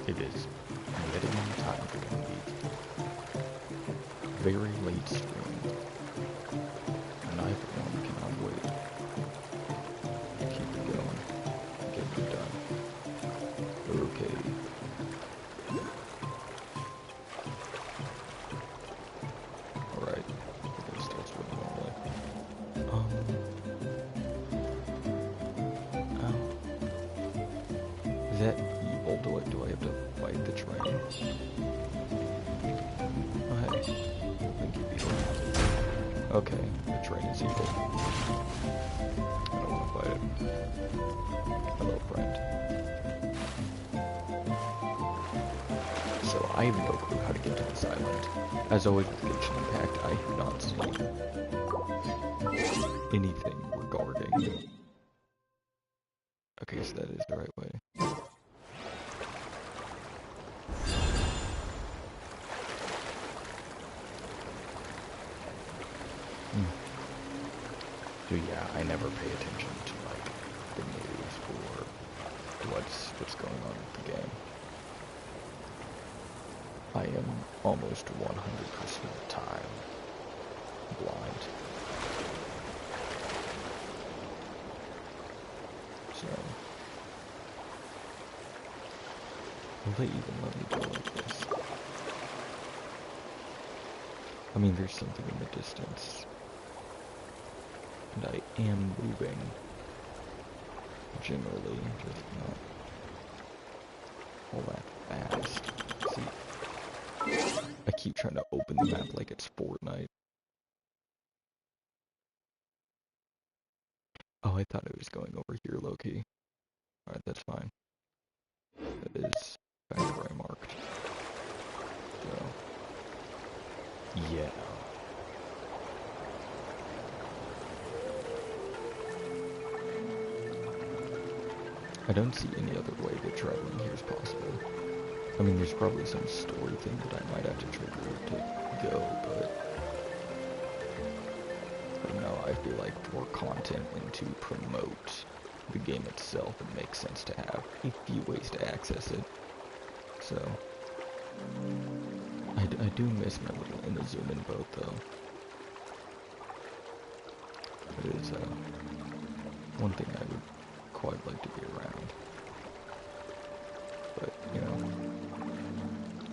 It is getting time for the very late stream, and I for one cannot wait to keep it going, get it done. Okay. Alright, we're gonna start swimming normally. Oh. Is that evil? Do I have to fight the train? Oh hey, thank you, evil. Okay, the train is evil. I don't want to fight it. Hello, friend. So I have no clue how to get to this island. As always with Genshin Impact, I do not see anything regarding... Okay, so that is the right way. So yeah, I never pay attention to like the news or what's going on with the game. I am almost 100% of the time blind. So, will they even let me go like this? I mean, there's something in the distance. And I am moving. Generally, just not all that fast. See, I keep trying to open the map like it's Fortnite. Oh, I thought it was going over here, low-key. Alright, that's fine. That is back where I marked. So, yeah. I don't see any other way that traveling here is possible. I mean, there's probably some story thing that I might have to trigger to go, but I don't know, I feel like for content and to promote the game itself, it makes sense to have a few ways to access it. So, I do miss my little in-a-zoom-in boat, though. It is one thing I would quite like to be around. But, you know,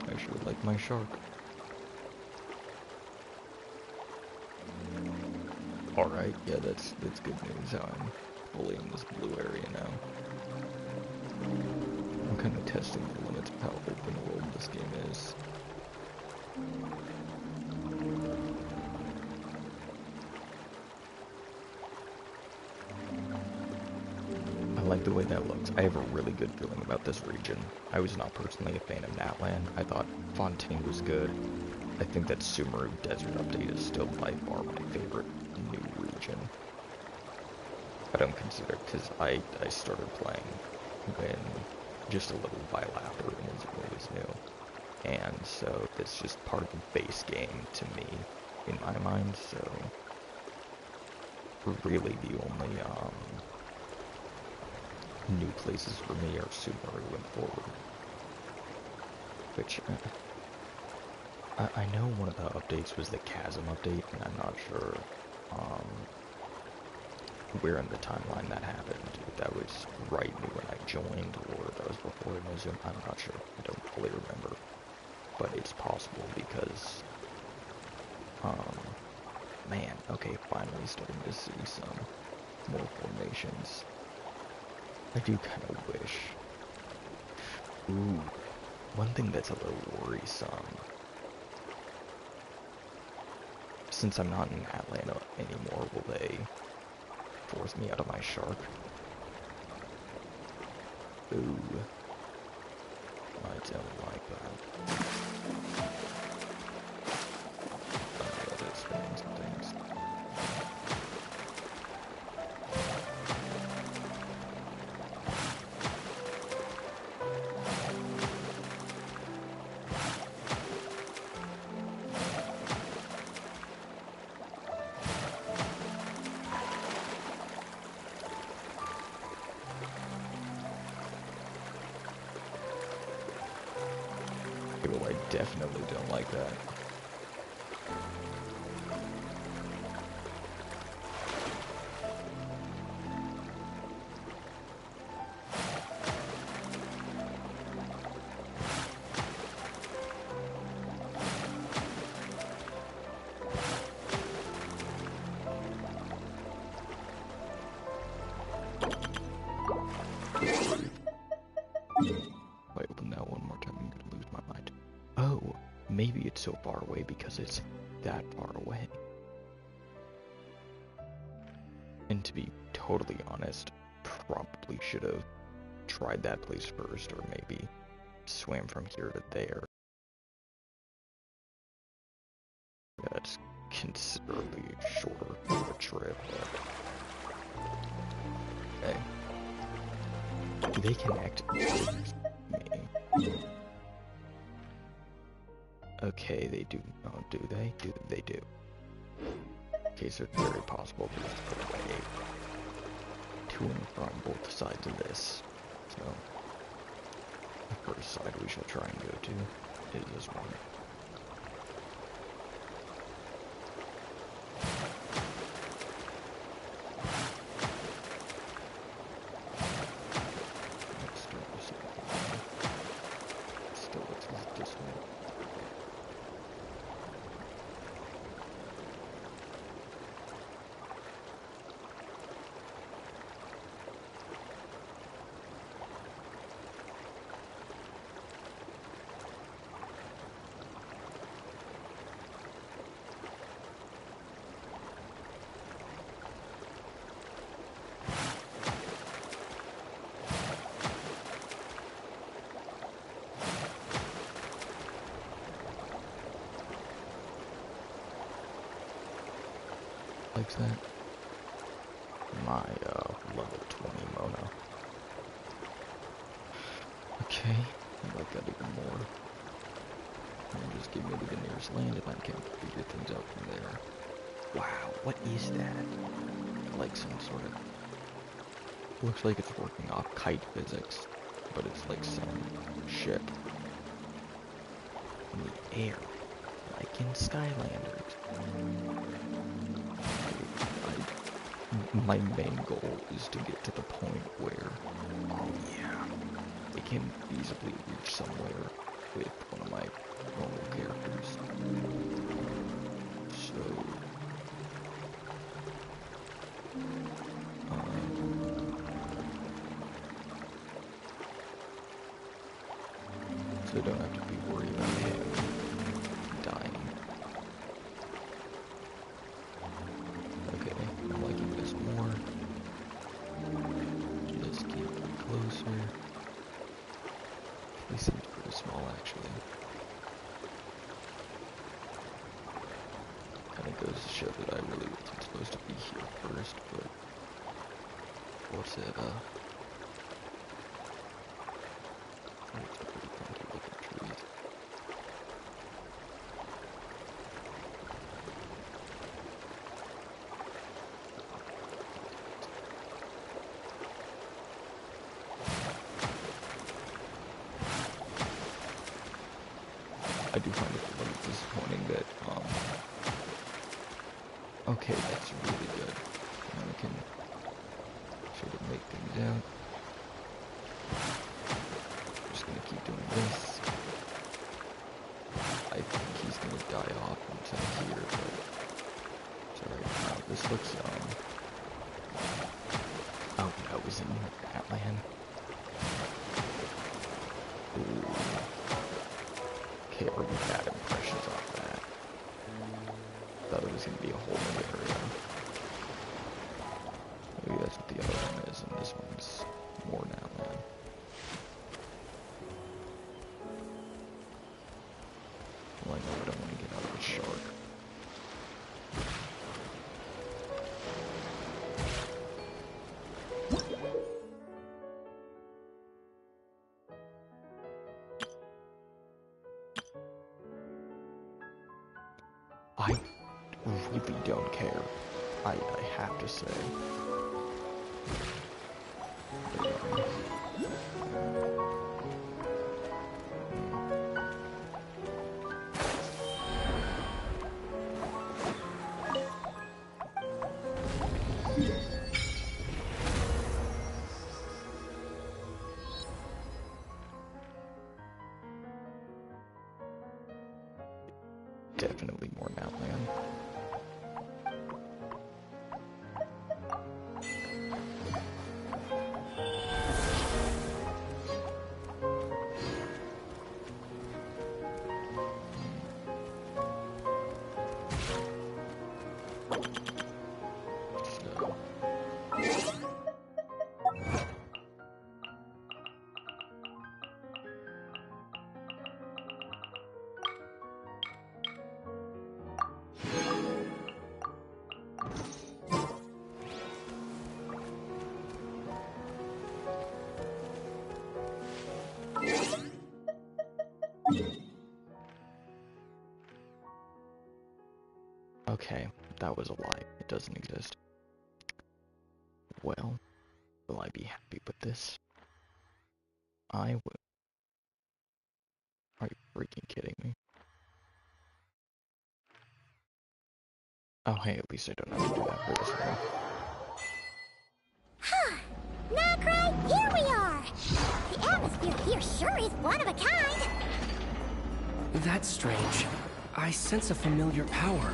I sure like my shark. Alright, yeah, that's good news. I'm fully in this blue area now. I'm kind of testing the limits of how open world this game is. I like the way that looks. I have a really good feeling about this region. I was not personally a fan of Natlan. I thought Fontaine was good. I think that Sumeru Desert Update is still by far my favorite new region. I don't consider it because I started playing when just a little while after it was new. And so it's just part of the base game to me, in my mind, so really the only new places for me are Sumeru and Forward. Which, I know one of the updates was the Chasm update, and I'm not sure where in the timeline that happened. If that was right when I joined, or if that was before Inazuma, I'm not sure. I don't fully remember. But it's possible because, man, okay, finally starting to see some more formations. I do kind of wish. Ooh, one thing that's a little worrisome. Since I'm not in Atlanta anymore, will they force me out of my shark? Ooh. I don't like that. That is spinning some things. Oh, I definitely don't like that. If I open that one more time, I'm gonna lose my mind. Oh, maybe it's so far away because it's that far away. And to be totally honest, probably should have tried that place first, or maybe swam from here to there. Yeah, that's considerably shorter of a trip, but hey. Do they connect with me? Okay, they do. Oh, do they? They do. Okay, so it's very possible there's a way to and from both sides of this. So, the first side we shall try and go to is this one. Let's start this one. Still looks like this one. Likes that. My level 20 Mona. Okay, I like that even more. And just give me to the nearest land and I can figure things out from there. Wow, what is that? Like some sort of... Looks like it's working off kite physics, but it's like some ship in the air, like in Skylanders. My main goal is to get to the point where, oh yeah, I can feasibly reach somewhere with one of my normal characters. So I don't have to be worried about him dying. Okay, I'm liking this more. Just keep me closer. He seems pretty small, actually. Kinda goes to show that I really wasn't supposed to be here first, but... What's it, it's a pretty funky looking trees. I do find it a little disappointing that, okay, that's really good. Now we can sort of make things out. I'm just gonna keep doing this. I think he's gonna die off until here, but sorry, wow, this looks, oh, that was in that land. Ooh. Okay, already bad impressions off that. Thought it was gonna be a whole new area. Maybe that's what the other one is, and this one's more now, man. Well, I know I don't want to get out of the shark. I really don't care. I have to say. definitely more Natland. Okay, that was a lie. It doesn't exist. Well, will I be happy with this? I will. Are you freaking kidding me? Oh, hey, at least I don't have to do that for this one. Huh. Nacra, here we are! The atmosphere here sure is one of a kind! That's strange. I sense a familiar power.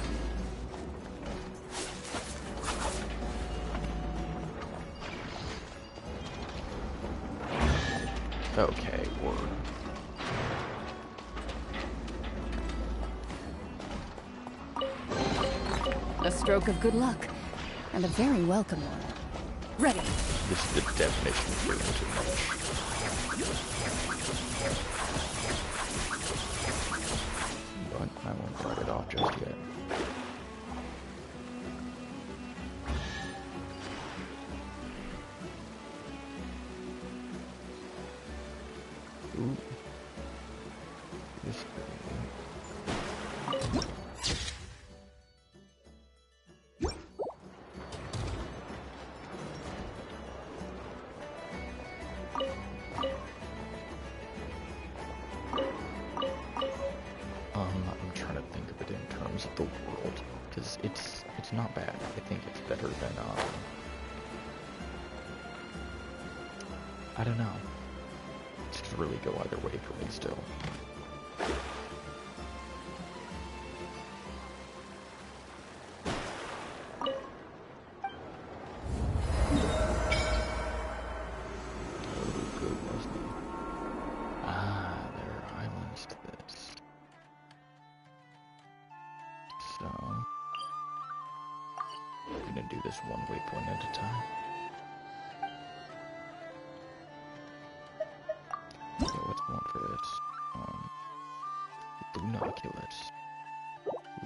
Okay, word. A stroke of good luck, and a very welcome one. Ready. This is the definition of doing too much. But I won't write it off just yet. Ooh. This I'm trying to think of it in terms of the world, because it's not bad. I think it's better than I don't know. It could really go either way for me still. Oh goodness. Ah, there are islands to this. So I'm gonna do this one waypoint at a time. Okay, what's one for this? Lunoculus.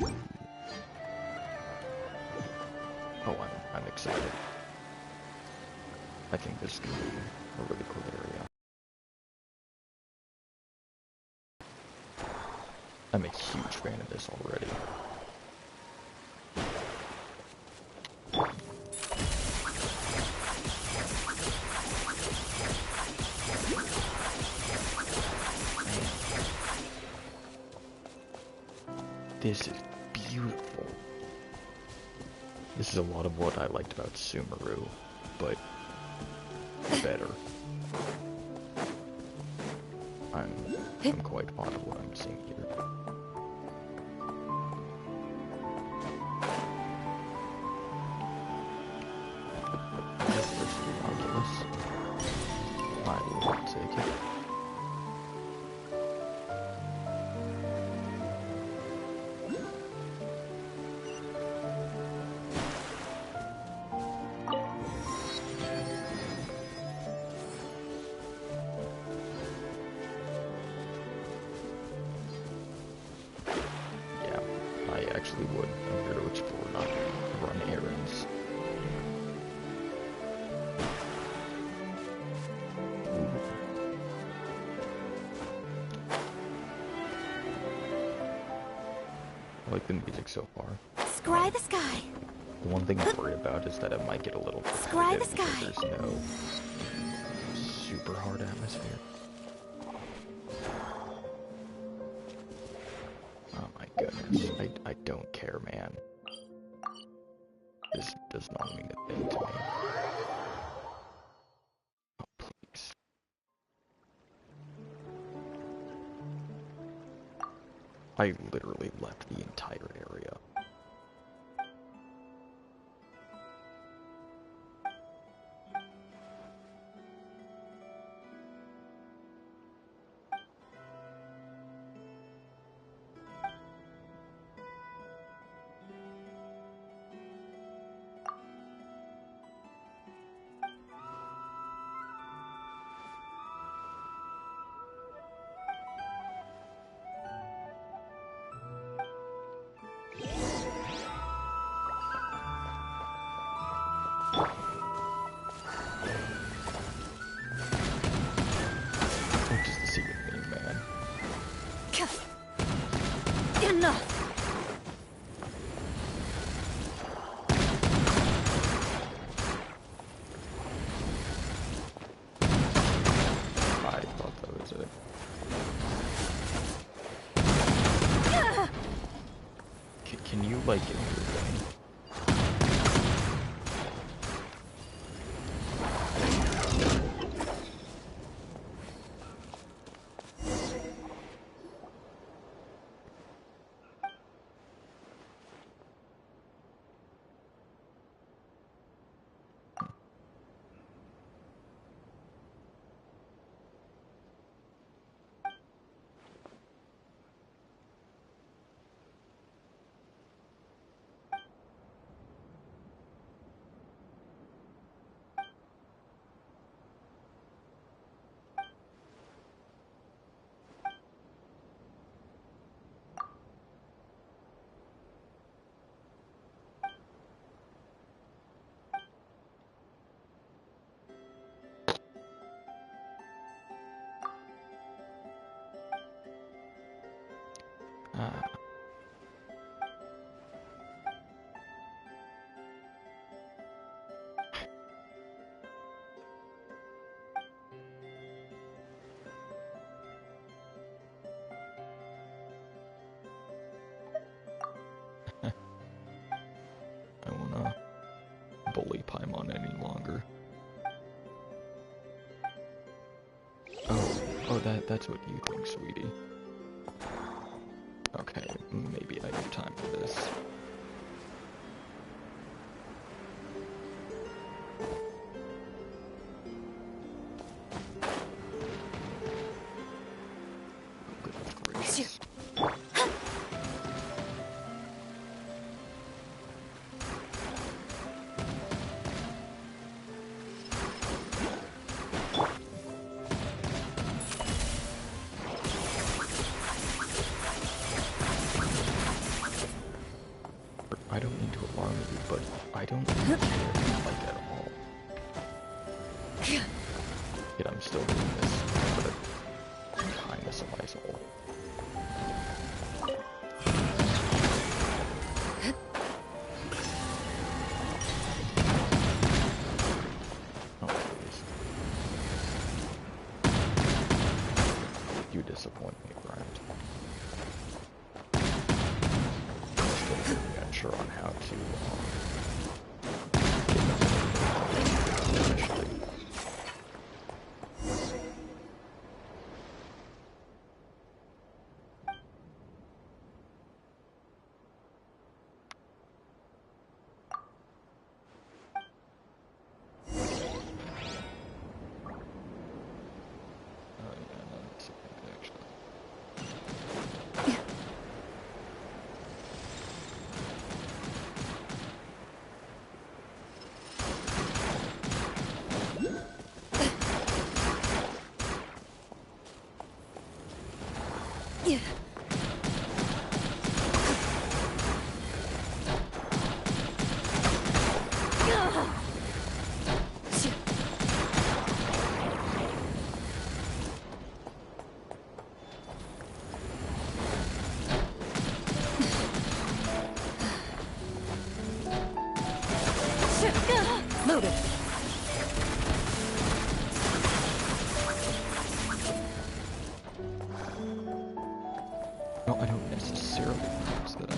Ooh. Oh, I'm excited. I think this is gonna be a really cool area. I'm a huge fan of this already. This is beautiful. This is a lot of what I liked about Sumeru, but better. I'm quite fond of what I'm seeing here. I will take it. Actually would. I'm here to explore, not run errands. I like the music so far. Scry the sky. The one thing I worry about is that it might get a little Scry the repetitive sky. because there's no super hard atmosphere. Oh my goodness. I don't care, man. This does not mean a thing to me. Oh, please. I literally left the entire area. Just to see with me, man. Enough! I thought that was it. Can you, like, get into your lane? Ah. I wanna bully Paimon any longer. Oh, that's what you think, sweetie. Okay, maybe I have time for this. Goodness gracious. I don't mean to alarm you, but I don't care like at all. Yet I'm still doing this for the kindness of my soul. Oh, please. You disappoint me, Grant. I'm still pretty unsure on how to get them initially. Oh yeah, no, that's okay, actually. Yeah. Loaded. No, I don't necessarily use that.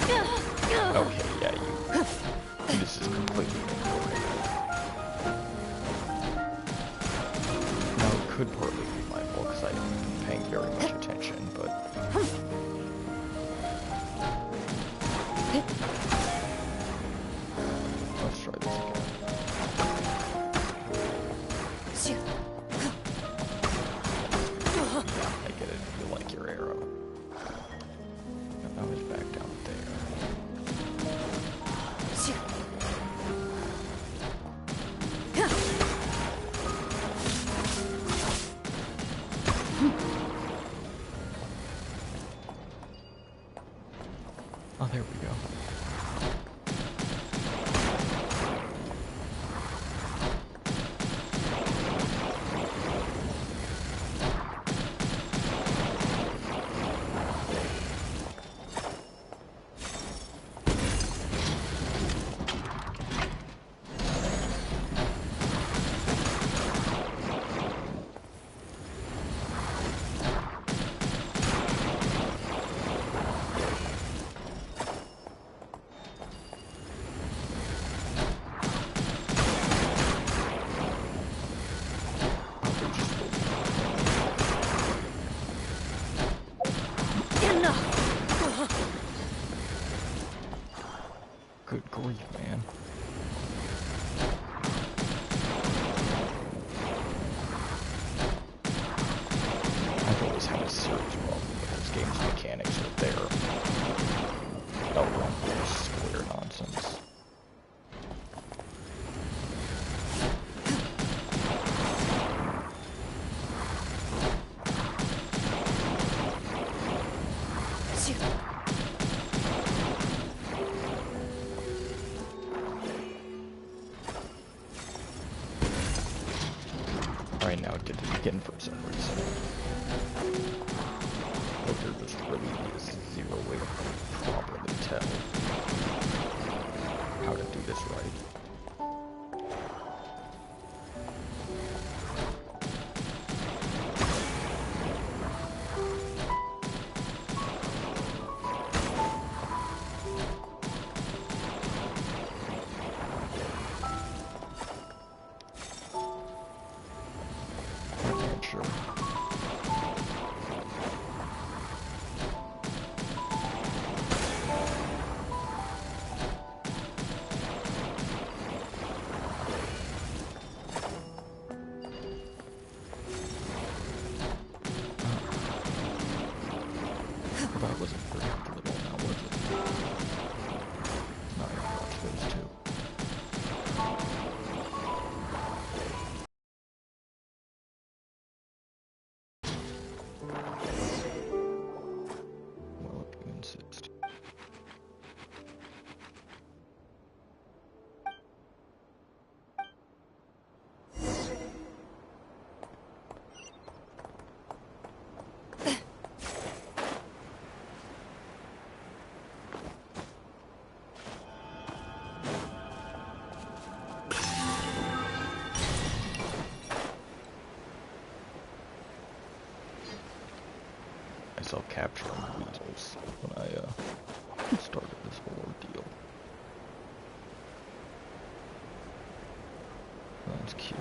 Okay, yeah, you. This is completely incorrect. Now, it could partly be my fault because I haven't been paying very much attention, but. Let's try this again. I get it. You like your arrow. Now he's back down there. Oh, there we go. Good grief, man. I've always had a serious problem with this game's mechanics with their L1 square nonsense. Right now it did it again for some reason. But there just really is zero way to properly tell how to do this right. Sure. That wasn't very helpful at all now, was it? Not gonna watch those two. Well, if you insist. I'll capture weasels when I started this whole ordeal. That's cute.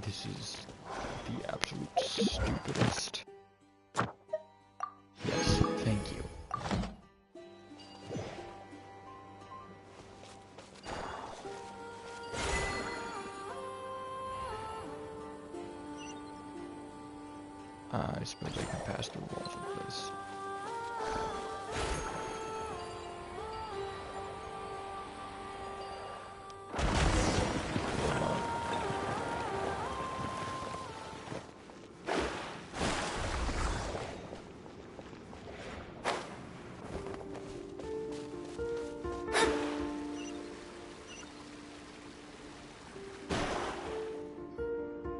This is the absolute stupidest. Yes, thank you. I suppose I can pass through walls with this.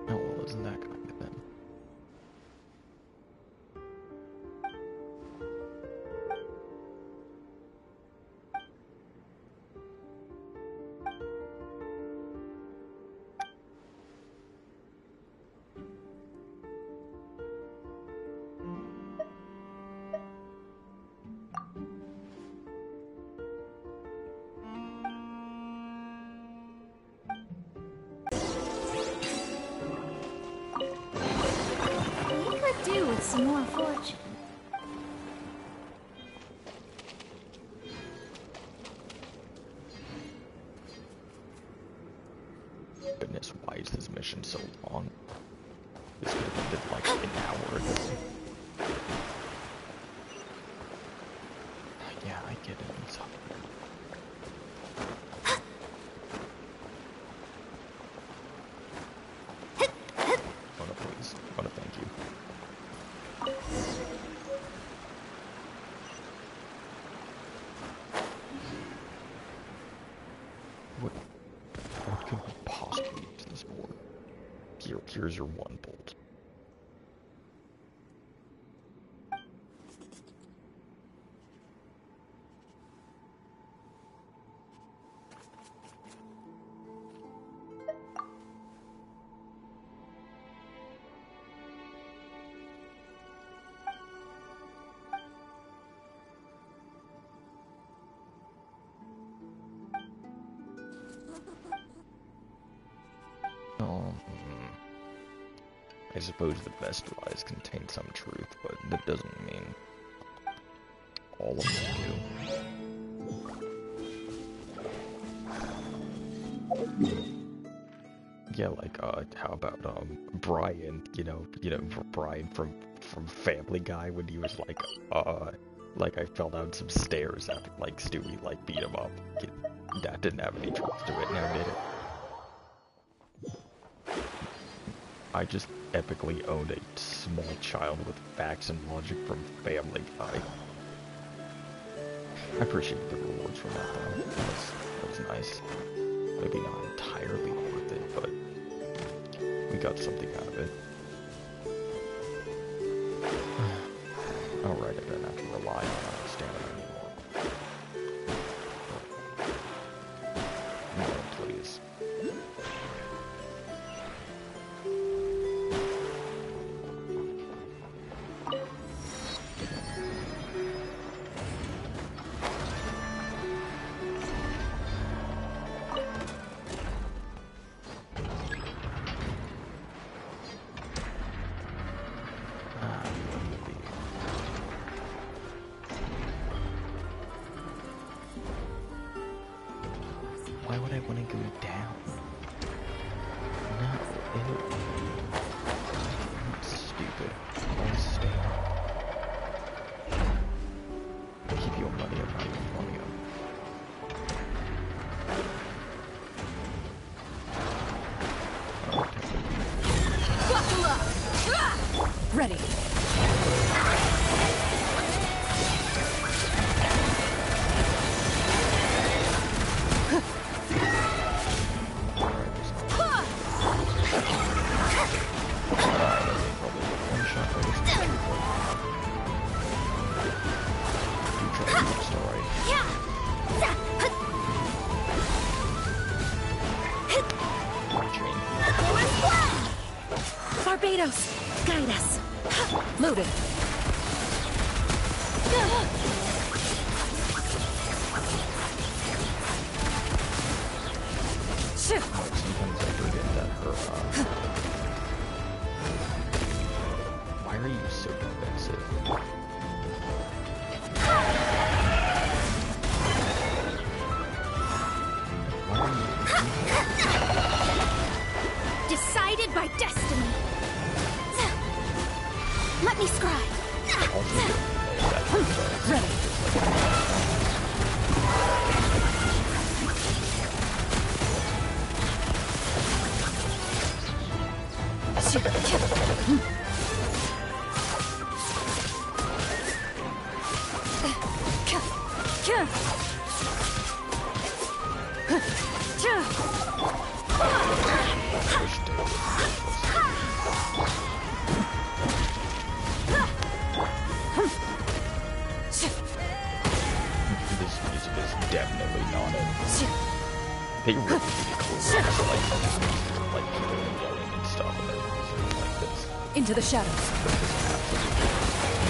Oh, well, isn't that kind of then? We could do with some more fortune. Goodness, why is this mission so long? This could have ended like an hour ago. Yeah, I get it. It's up. Wanna please? Wanna thank you? What could we possibly use this for? Here's your one bolt. I suppose the best lies contain some truth, but that doesn't mean all of them do. Yeah, like, how about, Brian, Brian from Family Guy when he was like I fell down some stairs after, like, Stewie, like, beat him up. That didn't have any truth to it, now did it? I just epically owned a small child with facts and logic from Family Guy. I appreciate the rewards from that, though. That was nice. Maybe not entirely worth it, but we got something out of it. Alright, I don't have to rely on stamina anymore. No, please. Why would I want to go down? No, ew. That's stupid. I'll stay up. Keep your money up, not your money up. Buckle up! Ready. Barbados, guide us. Loaded. Shit. Sometimes I forget that her, why are you so defensive? Why are you... Decided by destiny. Let me scribe. Also, that Ready. this music is definitely not it. They really need to close like people yelling and stuff and their music like this. Into the shadows.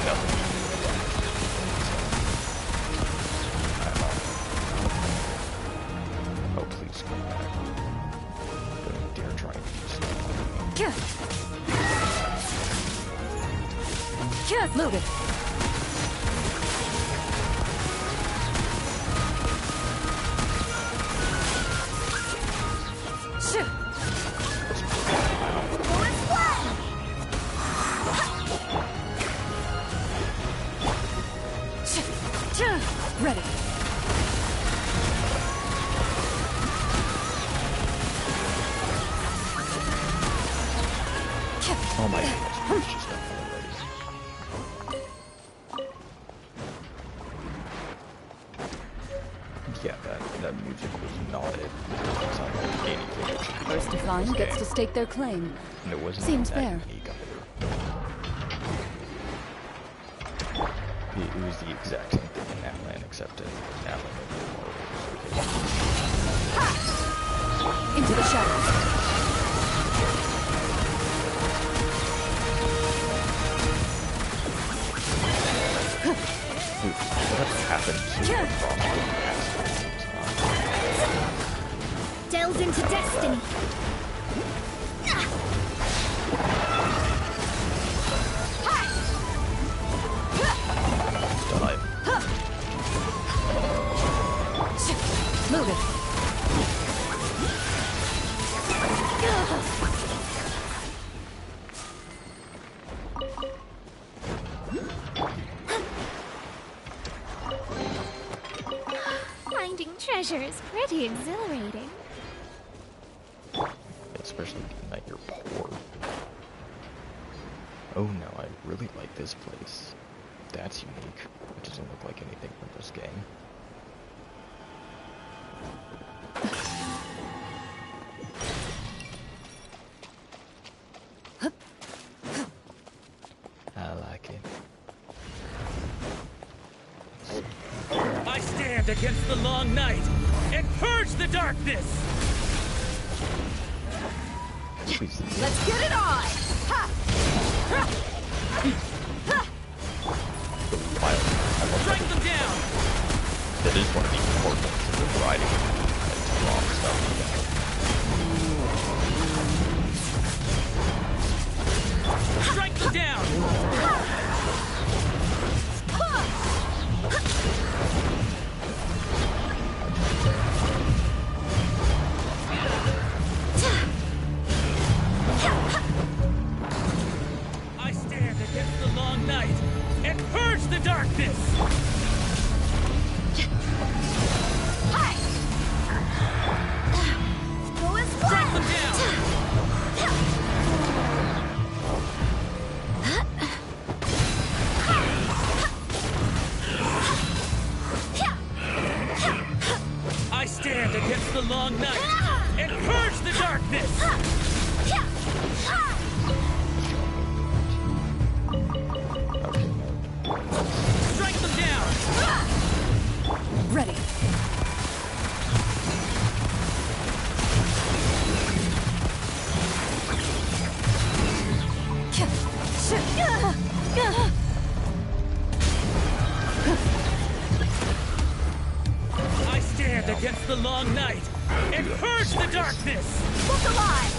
Nothing. Oh, please come back. Don't dare try and do stuff. Loaded. Ready. Oh my goodness, she's not already. Yeah, that music was not it. It doesn't sound like anything that should be First to in find this gets game. to stake their claim. And it wasn't Seems that fair. unique either. It was the exact same thing in Natlan, except in Natlan Into the shadows. Whatever happened to the Delved into destiny. Loaded. Finding treasure is pretty exhilarating. Especially given that you're poor. Oh no, I really like this place. That's unique. It doesn't look like anything from this game. I like it. I stand against the long night and purge the darkness! Please. Let's get it on! The wild. I love Strike them down! that is one of the important things of riding and long stuff. Strike them down! I stand against the long night and purge the darkness! Strike them down! I stand against the long night and purge the darkness! Strike them down! Ready. I stand against the long night and purge the darkness! Look alive!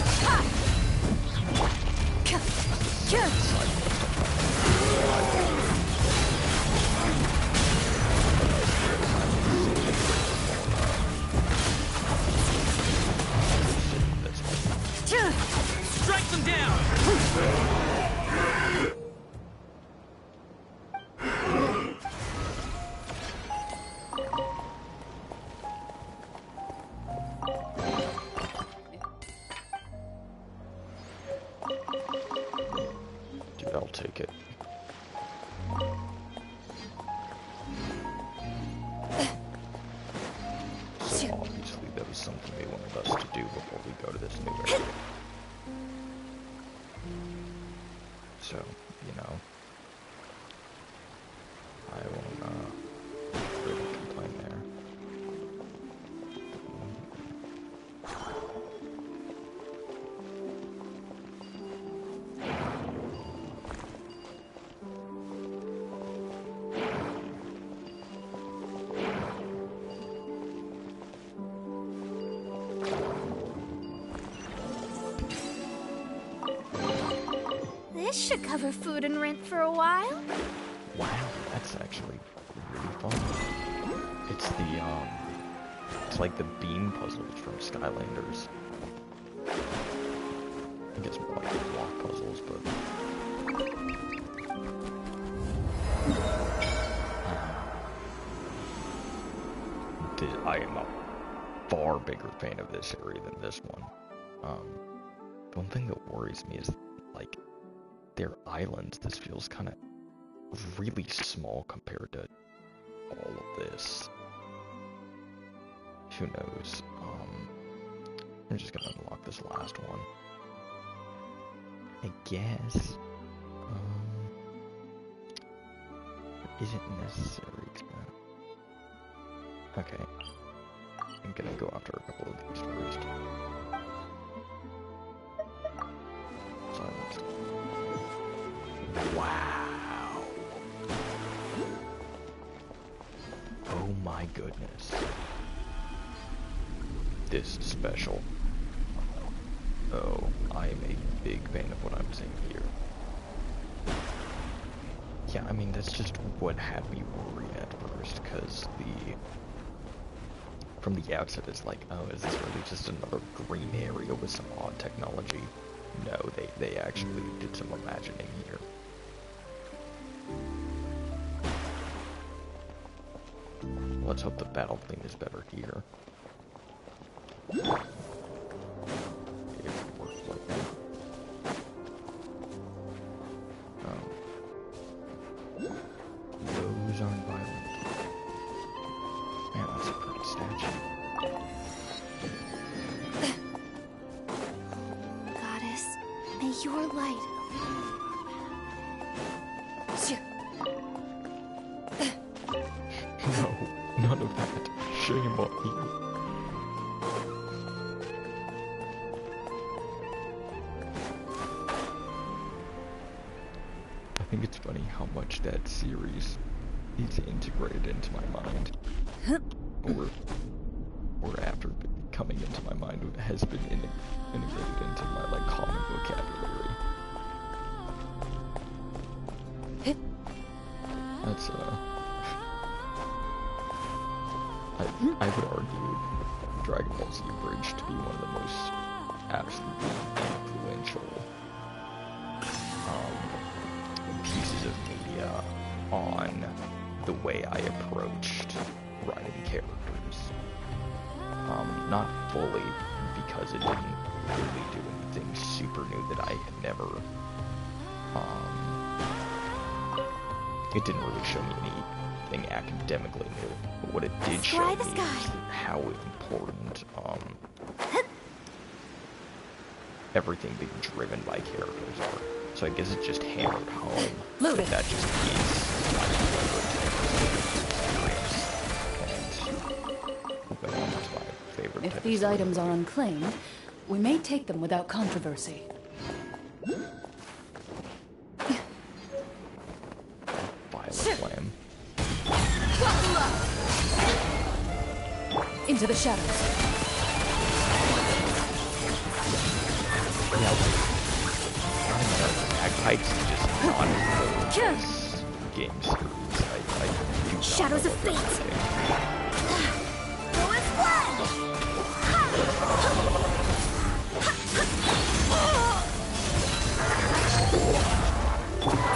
Strike them down! but I'll take it. So obviously there was something they wanted us to do before we go to this new area. So, you know, I won't really complain there. This should cover food and rent for a while. Wow, that's actually really fun. It's it's like the beam puzzles from Skylanders. I guess more like the block puzzles, but... I am a far bigger fan of this area than this one. The one thing that worries me is, like, their islands. This feels kind of really small compared to all of this. Who knows? I'm just gonna unlock this last one. I guess. Is it necessary? Okay. I'm gonna go after a couple of these first. Silenced. Wow. Oh my goodness. This is special. Oh, I am a big fan of what I'm seeing here. Yeah, I mean, that's just what had me worried at first, because from the outset it's like, oh, is this really just another green area with some odd technology? No, they actually did some imagining here. Let's hope the battle theme is better here. It works like that. Those aren't violent. Man, that's a pretty statue. Goddess, may your light. No, none of that. Shame on you. I think it's funny how much that series is integrated into my mind. Or after coming into my mind, it has been integrated into my, like, common vocabulary. That's, I would argue Dragon Ball Z Bridge to be one of the most absolutely influential pieces of media on the way I approached writing characters. Not fully, because it didn't really do anything super new that I had never, it didn't really show me anything academically new, but what it did show me is how important, everything being driven by characters are. So I guess it just hammered home that that just is my favorite. If these items are unclaimed, we may take them without controversy. Violet Flame. Into the shadows. Yeah, bagpipes is just not this game series. I do not Shadows know of what fate. they're thinking. Go as one!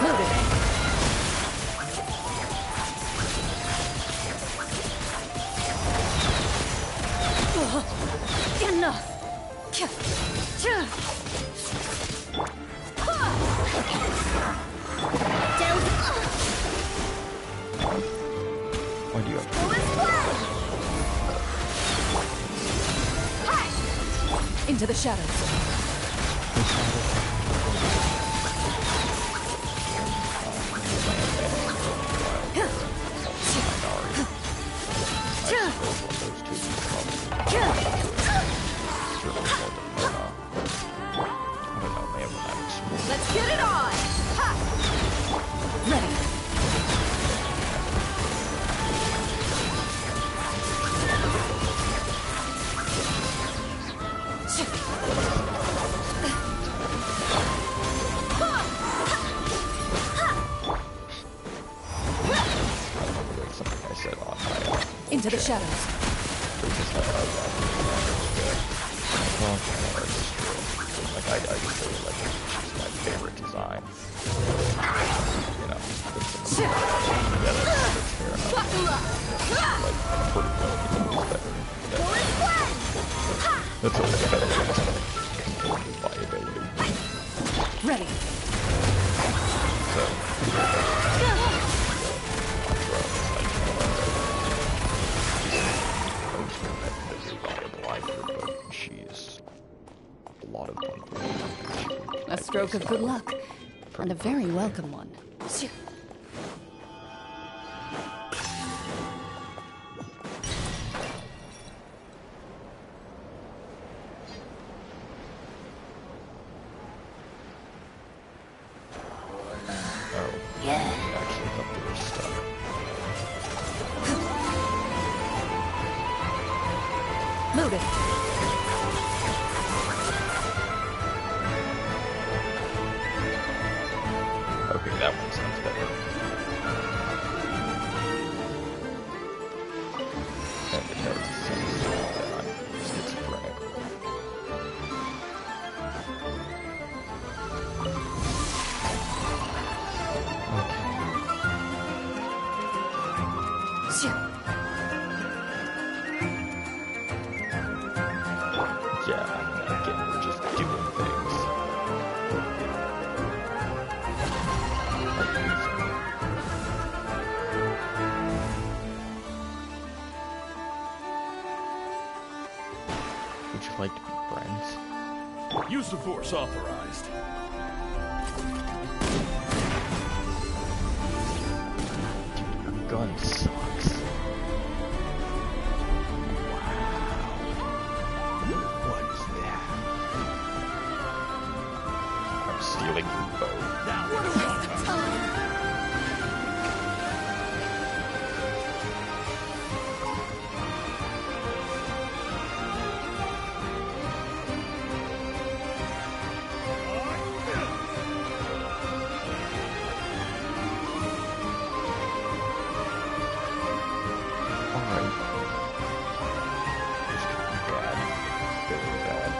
Loaded. Enough! the shadows. Let's get it on! Ha! Ready. Into the shadows. Like, I just really like it. It's my favorite design. You know, it's fair enough. Like, pretty well, that's okay. Viability. Ready. But she is a lot of fun. A stroke of good luck, and a very welcome one. Loaded. Okay, that one sounds better. And it does seem that I'm schizophrenic. Yeah, again, we're just doing things. Would you like to be friends? Use of force authorized. Dude, your gun sucks. Stealing your bow. Now what do we got? Alright. This could be bad. Very bad.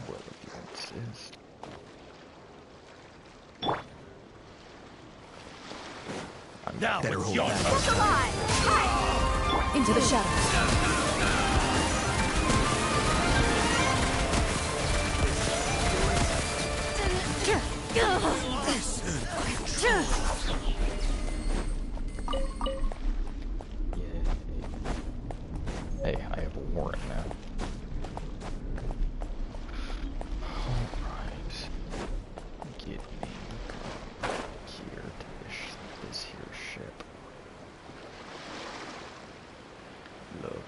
Well, if you insist. Now better it's hold your that. turn. Come on! Hi! Into the shadows. Hey, I have a warrant now. Alright. Get me here to this here ship. Love.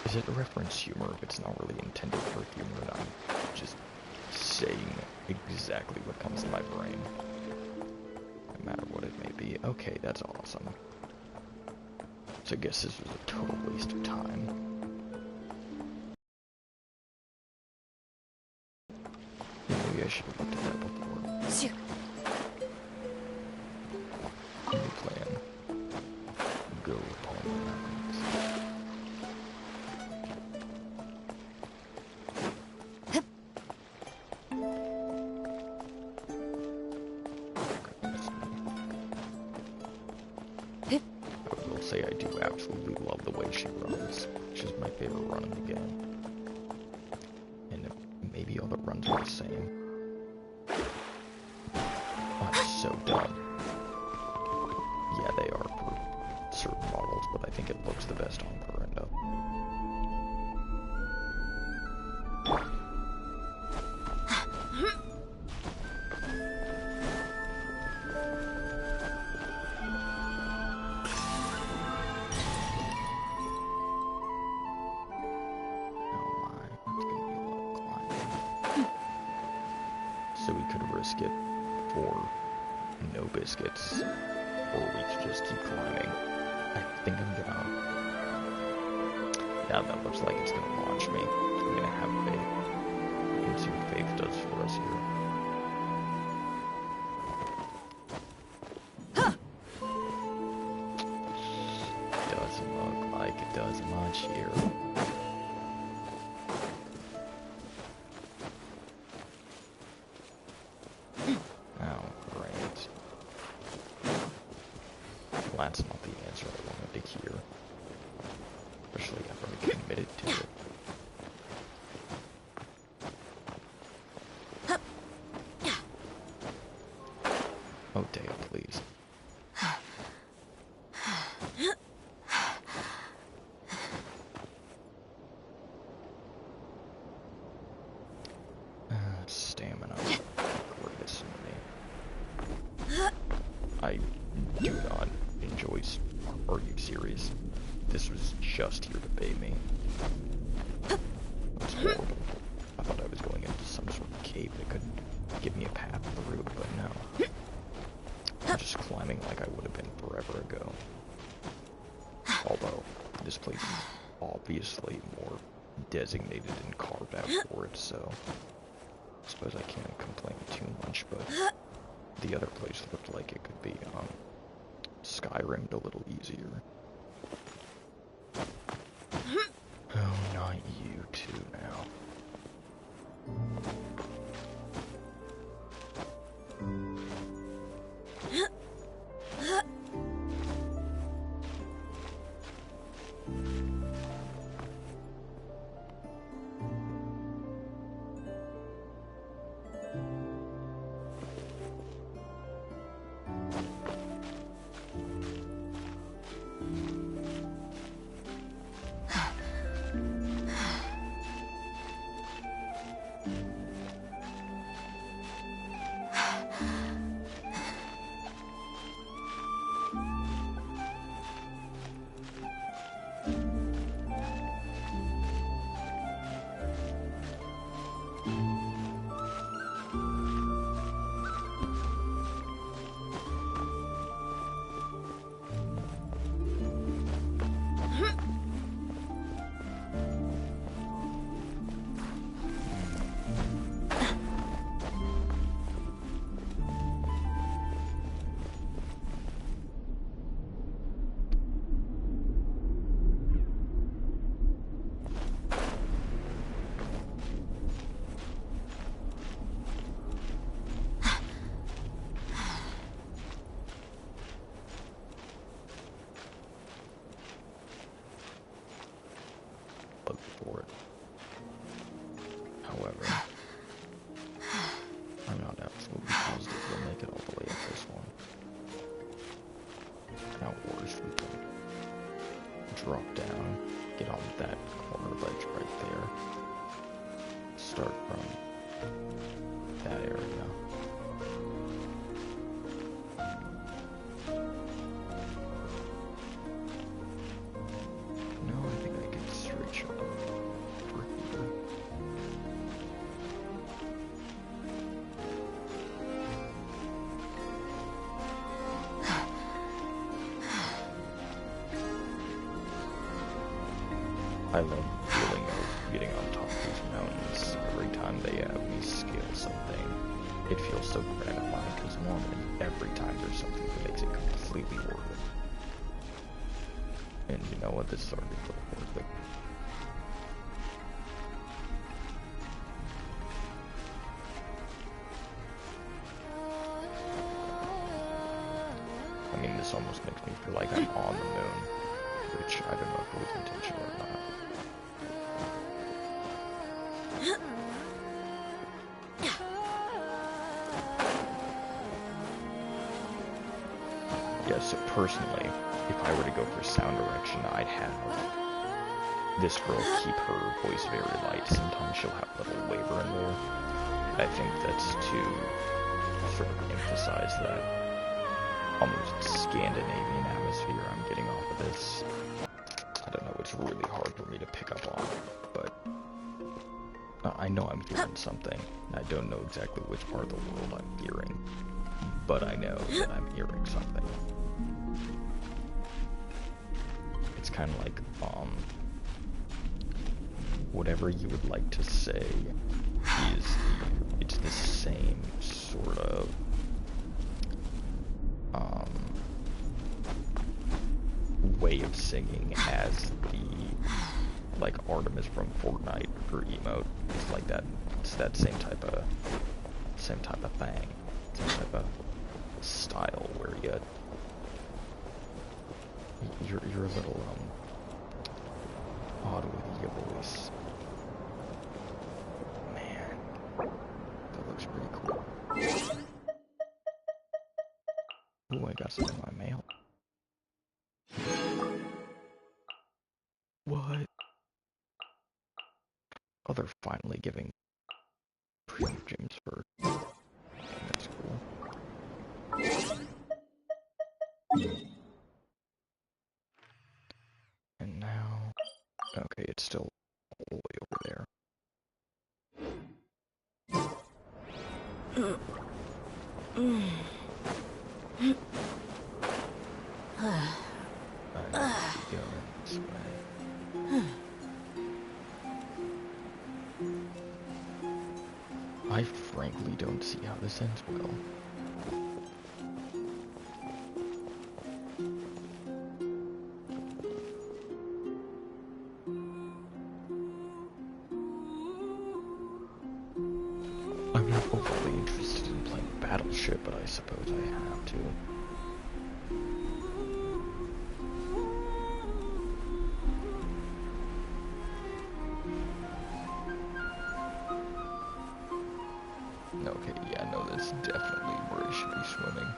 Is it a reference humor if it's not really intended for humor and I'm just saying exactly what comes to my brain? No matter what it may be. Okay, that's awesome. So I guess this was a total waste of time. Maybe I should have looked at that before. New plan. Go upon the mountains. say I do absolutely love the way she runs. She's my favorite run in the game. And maybe all the runs are the same. Oh, I'm so dumb. Yeah, they are for certain models, but I think it looks the best on Clarinda. So we could risk it for no biscuits, or we could just keep climbing. I think I'm gonna... Yeah, that looks like it's gonna launch me. I'm gonna have faith. And see what faith does for us here. Doesn't look like it does much here. That's not the answer I wanted to hear. Especially after I committed to it. Oh, Dale, please. Stamina. Greatest in me. I do not enjoy. Are you serious? This was just here to bait me. That's horrible. I thought I was going into some sort of cave that could give me a path through, but no. I'm just climbing like I would have been forever ago. Although, this place is obviously more designated and carved out for it, so I suppose I can't complain too much, but the other place looked like it could be, Skyrim'd a little easier. Oh, not you two now. For it. However, I'm not absolutely positive we'll make it all the way up this one. Now worse, we can drop down, get on that corner ledge right there, start from that area. No, I think I can stretch up for here. I love the feeling of getting on top of these mountains. Every time they have me scale something, it feels so gratifying because normally every time there's something that makes it completely worth it. And you know what? This is already worth it. I mean, this almost makes me feel like I'm on the moon, which I don't know if it was intentional or not. Yeah, so personally, if I were to go for sound direction, I'd have this girl keep her voice very light. Sometimes she'll have a little waver in there. I think that's to sort of emphasize that almost Scandinavian atmosphere I'm getting off of this. I don't know, it's really hard for me to pick up on, but I know I'm hearing something. I don't know exactly which part of the world I'm hearing, but I know that I'm hearing something. It's kind of like, whatever you would like to say it's the same sort of, way of singing as the, like, Artemis from Fortnite or emote. It's like that, it's that same type of thing, same type of style where you're a little, odd with your voice. Man, that looks pretty cool. Ooh, I got some in my mail. What? Oh, they're finally giving premium gems for... That's cool. And now... Okay, it's still all the way over there. This way. I frankly don't see how this ends well. I'm not overly interested in playing Battleship, but I suppose I have to. Okay, yeah, no, that's definitely where I should be swimming.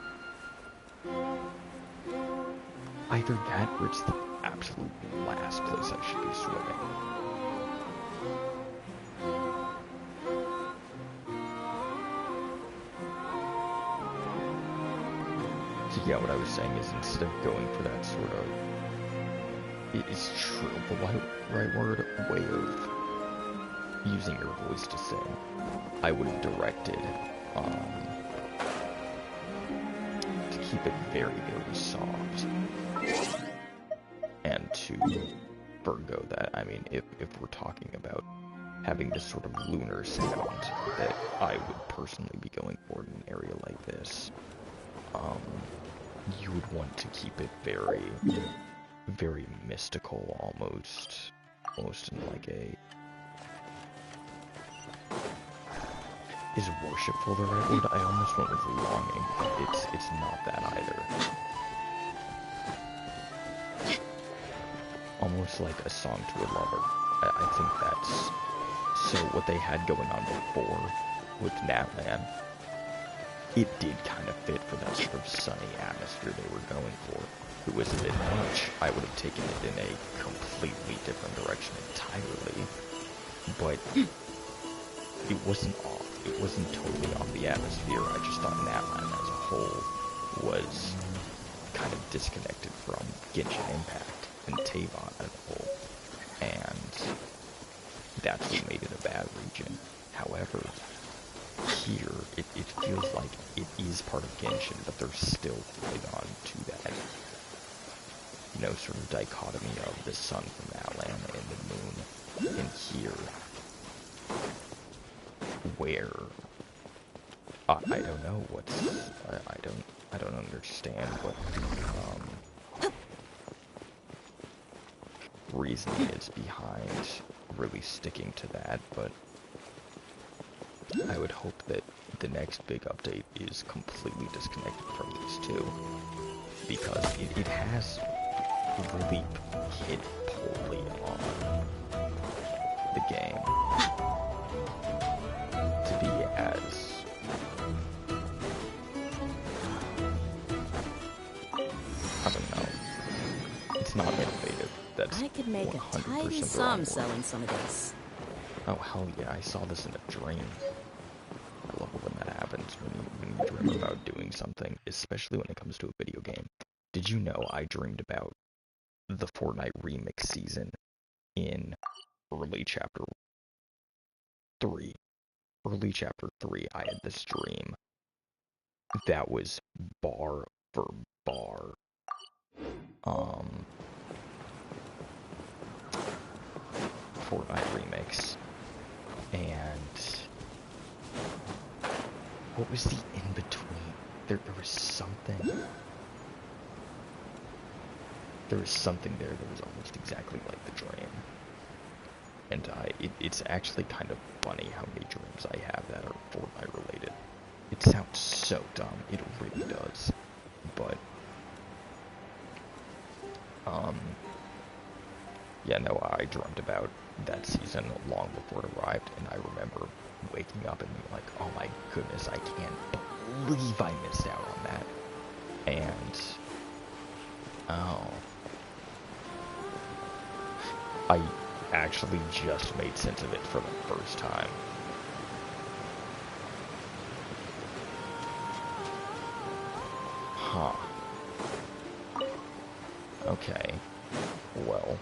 Either that or it's the absolute last place I should be swimming. So yeah, what I was saying is instead of going for that sort of... Is true, the right word, way of using your voice to sing, I would have directed to keep it very, very soft, and to forgo that. I mean, if we're talking about having this sort of lunar sound that I would personally be going for in an area like this, you would want to keep it very, very mystical, almost in like a... Is worshipful the right word? I almost went with longing, but it's not that either. Almost like a song to a lover. I think that's... So what they had going on before with Natlan, it did kind of fit for that sort of sunny atmosphere they were going for. If it was a bit much, I would have taken it in a completely different direction entirely. But it wasn't off. It wasn't totally off the atmosphere. I just thought Natlan as a whole was kind of disconnected from Genshin Impact and Tavon as a whole. And that's what made it a bad region. However, here, it feels like it is part of Genshin, but they're still holding on to that, you know, sort of dichotomy of the sun from Natlan and the moon in here, where I don't know what's I don't understand what the reasoning is behind really sticking to that, but I would hope that the next big update is completely disconnected from these two. because it has really hit poorly on the game to be as I don't know. It's not innovative. That's I could make a 100% tidy the sum wrong word. selling some of this. Oh hell yeah! I saw this in a dream. I love it when that happens, when you dream about doing something, especially when it comes to a video game. Did you know I dreamed about the Fortnite remix season in early chapter 3? Early chapter 3, I had this dream that was bar for bar. Fortnite remix. And what was the in-between? There was something. There was something there that was almost exactly like the dream. And it's actually kind of funny how many dreams I have that are Fortnite related. It sounds so dumb. It really does. But, yeah, no, I dreamt about that season long before it arrived, and I remember waking up and being like, oh my goodness, I can't believe I missed out on that. And, oh, I actually just made sense of it for the first time. Huh. Okay. Well.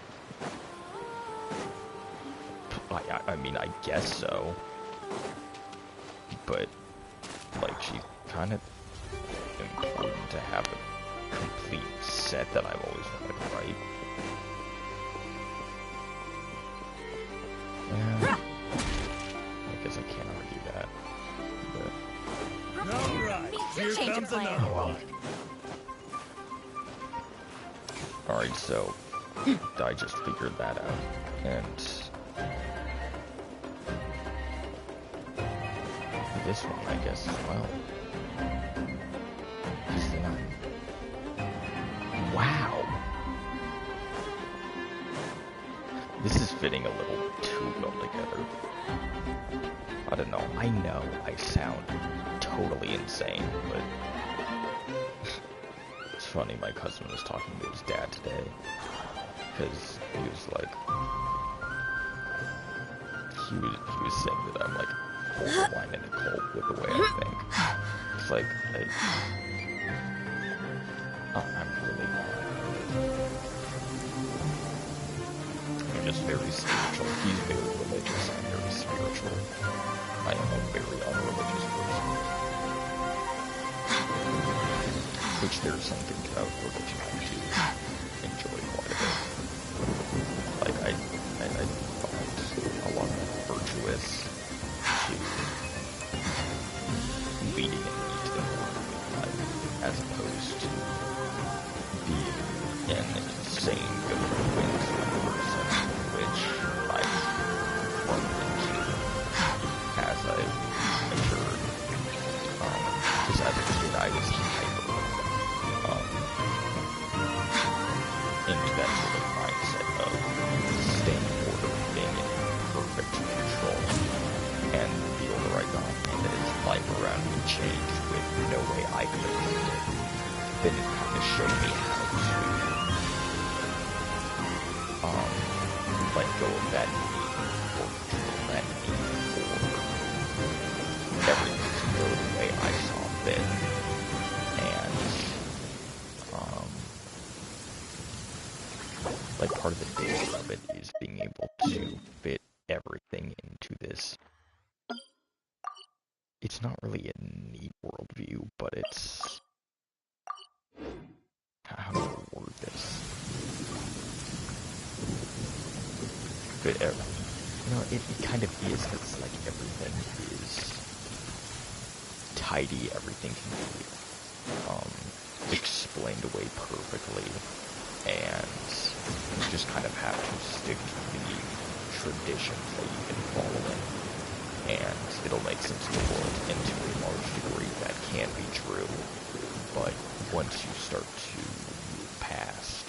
I mean, I guess so. But, like, she's kind of important to have a complete set that I've always wanted, right? Yeah. I guess I can't argue that. But... Alright, here comes another one. Alright, so I just figured that out. And this one, I guess, as well. Is that... Wow! This is fitting a little too well together. I don't know. I know I sound totally insane, but it's funny. My cousin was talking to his dad today because he was like, he was saying that I'm like borderline in a cult with the way I think. It's like I'm really not. I'm just very spiritual. He's very religious. I'm very spiritual. I am a very unreligious person. Which there's some things about religion I do enjoy quite a bit. Like, I find a lot of virtuous to leading and eating life, as opposed to being an insane go-to-wind person, which I've run into as I've matured. Because as a kid, I was hyper into that sort of mindset of staying in order, being in perfect control. And the older I got, and as life around me changed with no way I could have lived it, then it kind of showed me how to let go of that need for control, that need for everything to go the way I saw fit. And like part of the danger of it is being able to fit everything into this. It's not really a neat worldview, but it's... How do I word this? But, it kind of is, because it's like everything is tidy, everything can be explained away perfectly, and you just kind of have to stick to the traditions that you can follow in. And it'll make sense of the world, and to a large degree that can be true, but once you start to move past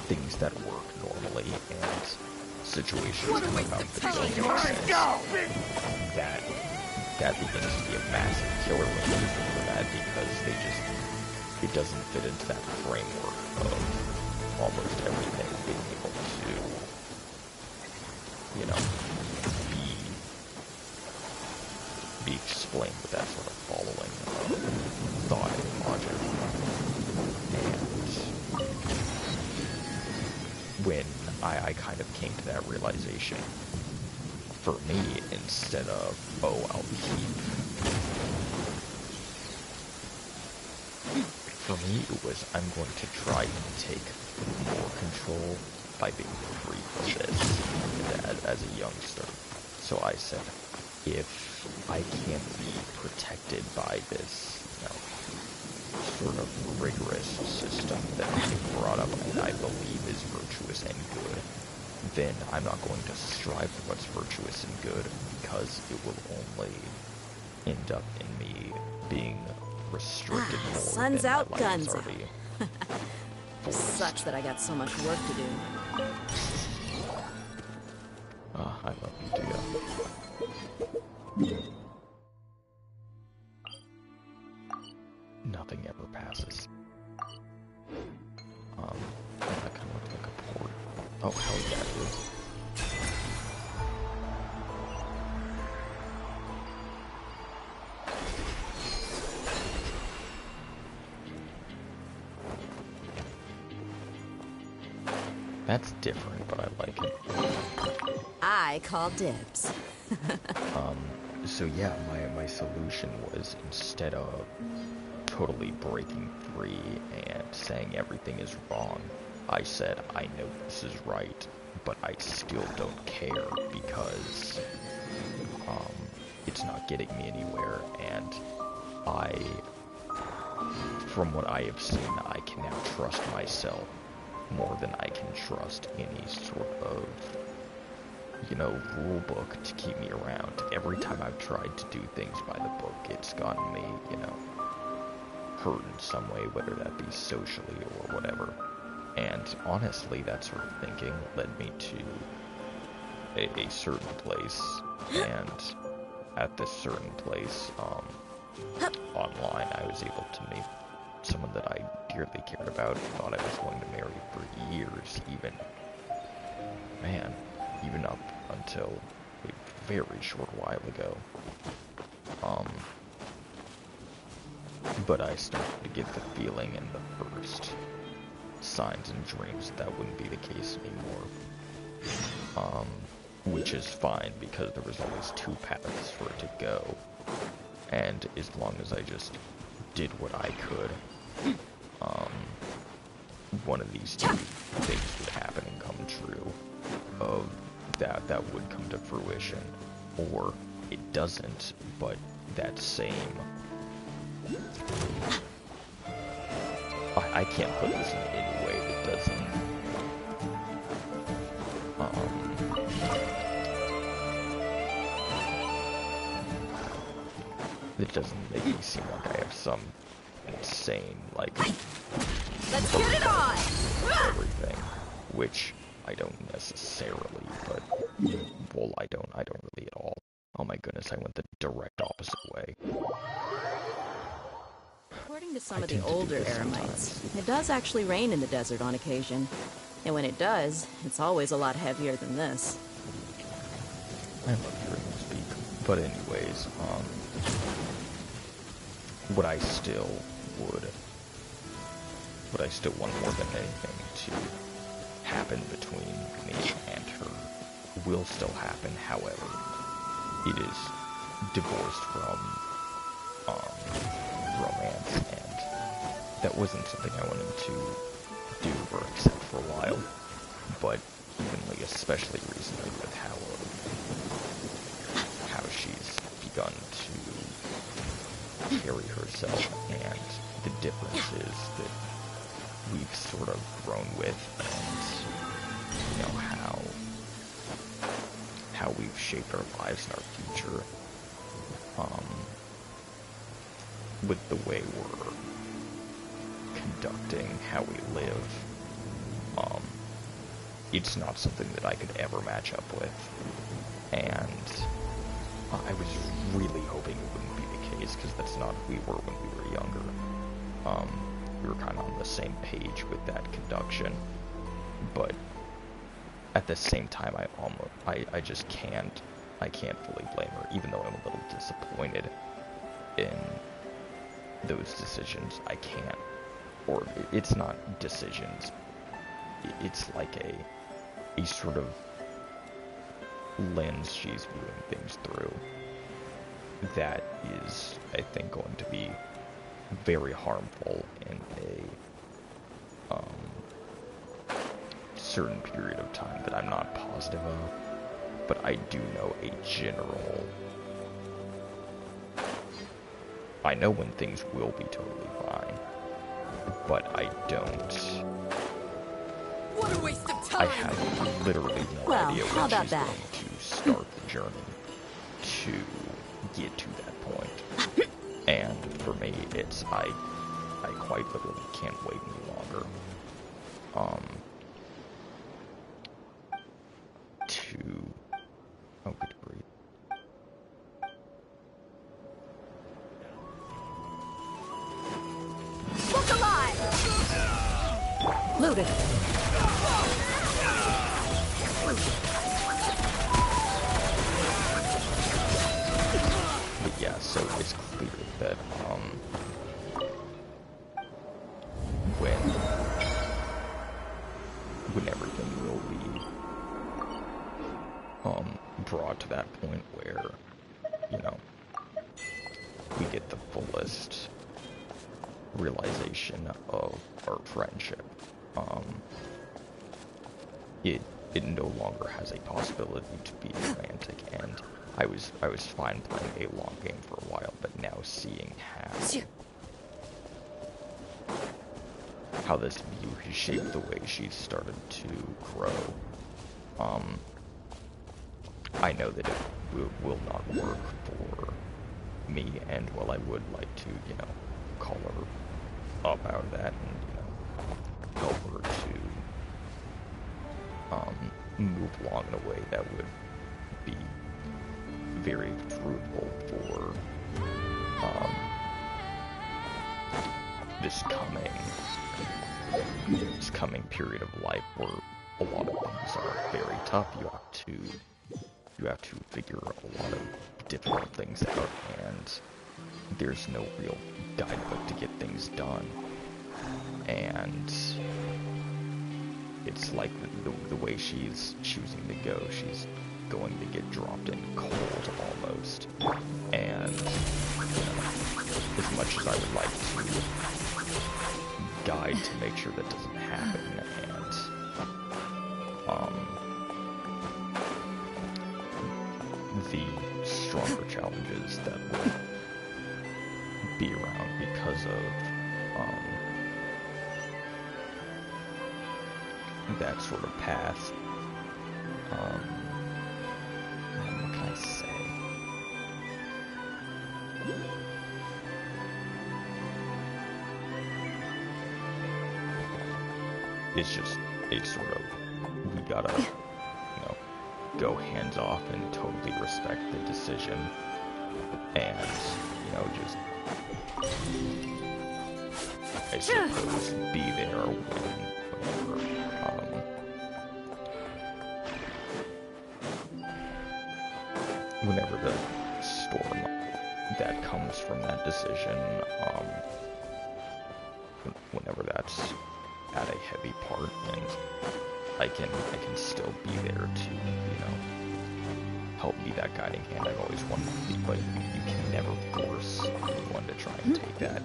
things that work normally and situations that come out that don't make sense, that begins to be a massive killer for that, because it doesn't fit into that framework of almost everything being able to, you know, be explained with that sort of following of thought and logic. And when I kind of came to that realization, for me, instead of, oh, for me, it was, I'm going to try and take more control by being free from this as a youngster. So I said, if I can't be protected by this, you know, sort of rigorous system that I brought up and I believe is virtuous and good, then I'm not going to strive for what's virtuous and good, because it will only end up in me being restricted more sun's than out, my life guns is already Sucks that I got so much work to do. I love you, dear. Nothing ever passes. That kind of looked like a port. Oh, hell yeah, it is. That's different, but I like it. I call dibs. So yeah, my solution was, instead of totally breaking free and saying everything is wrong, I said, I know this is right, but I still don't care, because it's not getting me anywhere, and from what I have seen, I can now trust myself more than I can trust any sort of, you know, rule book to keep me around. Every time I've tried to do things by the book, it's gotten me, you know, hurt in some way, whether that be socially or whatever. And honestly, that sort of thinking led me to a certain place, and at this certain place, online, I was able to meet someone that I dearly cared about, thought I was going to marry for years, even up until a very short while ago. But I started to get the feeling in the first signs and dreams that wouldn't be the case anymore. Which is fine, because there was always two paths for it to go. And as long as I just did what I could, one of these two things would happen and come true. That would come to fruition. Or it doesn't, but that same... I can't put this in any way that doesn't... It doesn't make me seem like I have some insane, like... Let's get it on! Everything, which I don't necessarily, but... Well, I don't really at all. Oh my goodness, I went the direct opposite way. According to some of the older eremites, it does actually rain in the desert on occasion. And when it does, it's always a lot heavier than this. I love hearing you speak. But anyways, what I still want more than anything to happen between me and her will still happen. However, it is divorced from romance, and that wasn't something I wanted to do or accept for a while. But evenly, especially recently, with how she's begun to carry herself, and the differences that we've sort of grown with, and you know, how we've shaped our lives and our future. with the way we're conducting how we live, it's not something that I could ever match up with. And I was really hoping it wouldn't be the case, because that's not who we were when we were younger. We were kind of on the same page with that conduction, but at the same time, I just can't fully blame her, even though I'm a little disappointed in those decisions. I can't, or it's not decisions, it's like a sort of lens she's viewing things through that is, I think, going to be very harmful in a certain period of time that I'm not positive of, but I do know a general... I know when things will be totally fine, but I don't... What a waste of time! I have literally no Well, idea how when about she's that? going to start the journey to get to that point. And for me, it's I quite literally can't wait any longer. Oh, good grief. Look alive! Loaded. But yeah, so it's clear that when everything will be brought to that point where, you know, we get the fullest realization of our friendship, it no longer has a possibility to be romantic. And I was fine playing a long game for a while, but now seeing how this view has shaped the way she's started to grow, I know that it will not work for me, and while I would like to, you know, call her up out of that and, you know, help her to move along in a way that would be very fruitful for this coming period of life, where a lot of things are very tough. You have to figure a lot of difficult things out, and there's no real guidebook to get things done. And it's like the way she's choosing to go, she's going to get dropped in cold almost. And, you know, as much as I would like to guide to make sure that doesn't happen, and the stronger challenges that will be around because of that sort of path. What can I say? It's sort of, we gotta, you know, go hands off and totally respect the decision, and, you know, just, I suppose, be there whenever the storm that comes from that decision, whenever that's at a heavy part, and I can still be there to, you know, help be that guiding hand I've always wanted to be, but you can never force anyone to try and take that,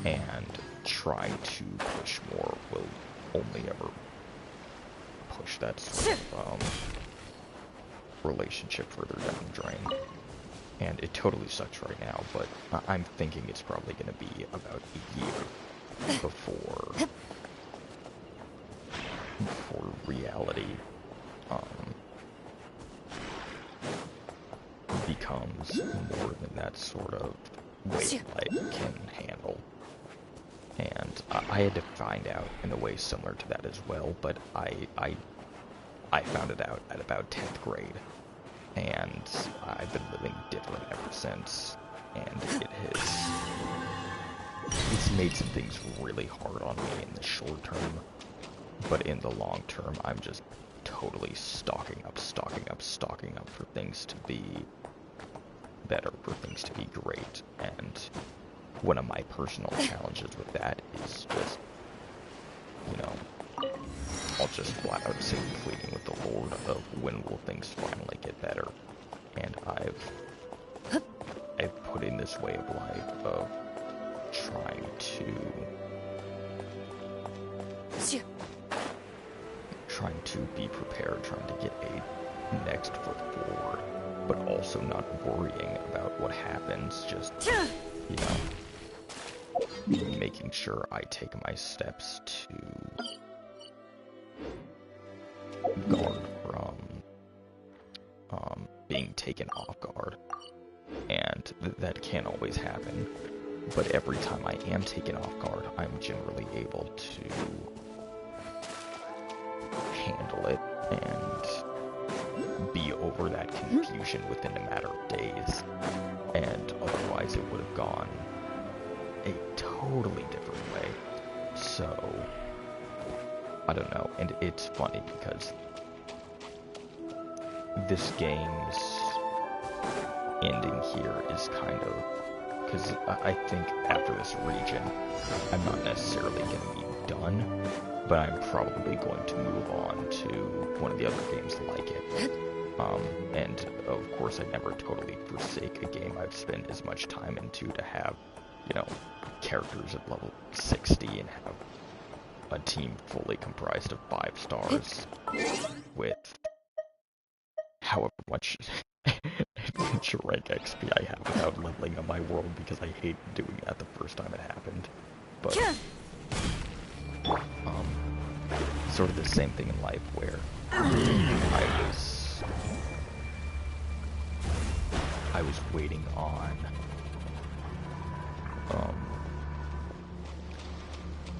and trying to push more will only ever push that sort of relationship further down the drain. And it totally sucks right now, but I'm thinking it's probably going to be about a year before reality becomes more than that sort of weight life can handle. And I had to find out in a way similar to that as well, but I found it out at about 10th grade. And I've been living different ever since. And it's made some things really hard on me in the short term. But in the long term, I'm just totally stocking up for things to be better, for things to be great. And one of my personal challenges with that is just, you know, I'll just flat out say pleading with the Lord of when will things finally get better. And I've put in this way of life of trying to be prepared, trying to get a next foot forward, but also not worrying about what happens, just, you know, making sure I take my steps to guard from being taken off guard. And that can't always happen, but every time I am taken off guard, I'm generally able to handle it and be over that confusion within a matter of days. And otherwise it would have gone a totally different way. So, I don't know. And it's funny because this game's ending here is kind of, because I think after this region, I'm not necessarily going to be done, but I'm probably going to move on to one of the other games like it. And of course, I never totally forsake a game I've spent as much time into to have, you know, characters at level 60 and have a team fully comprised of 5 stars with however much adventure rank XP I have without leveling up my world, because I hate doing that the first time it happened. But sort of the same thing in life where I was waiting on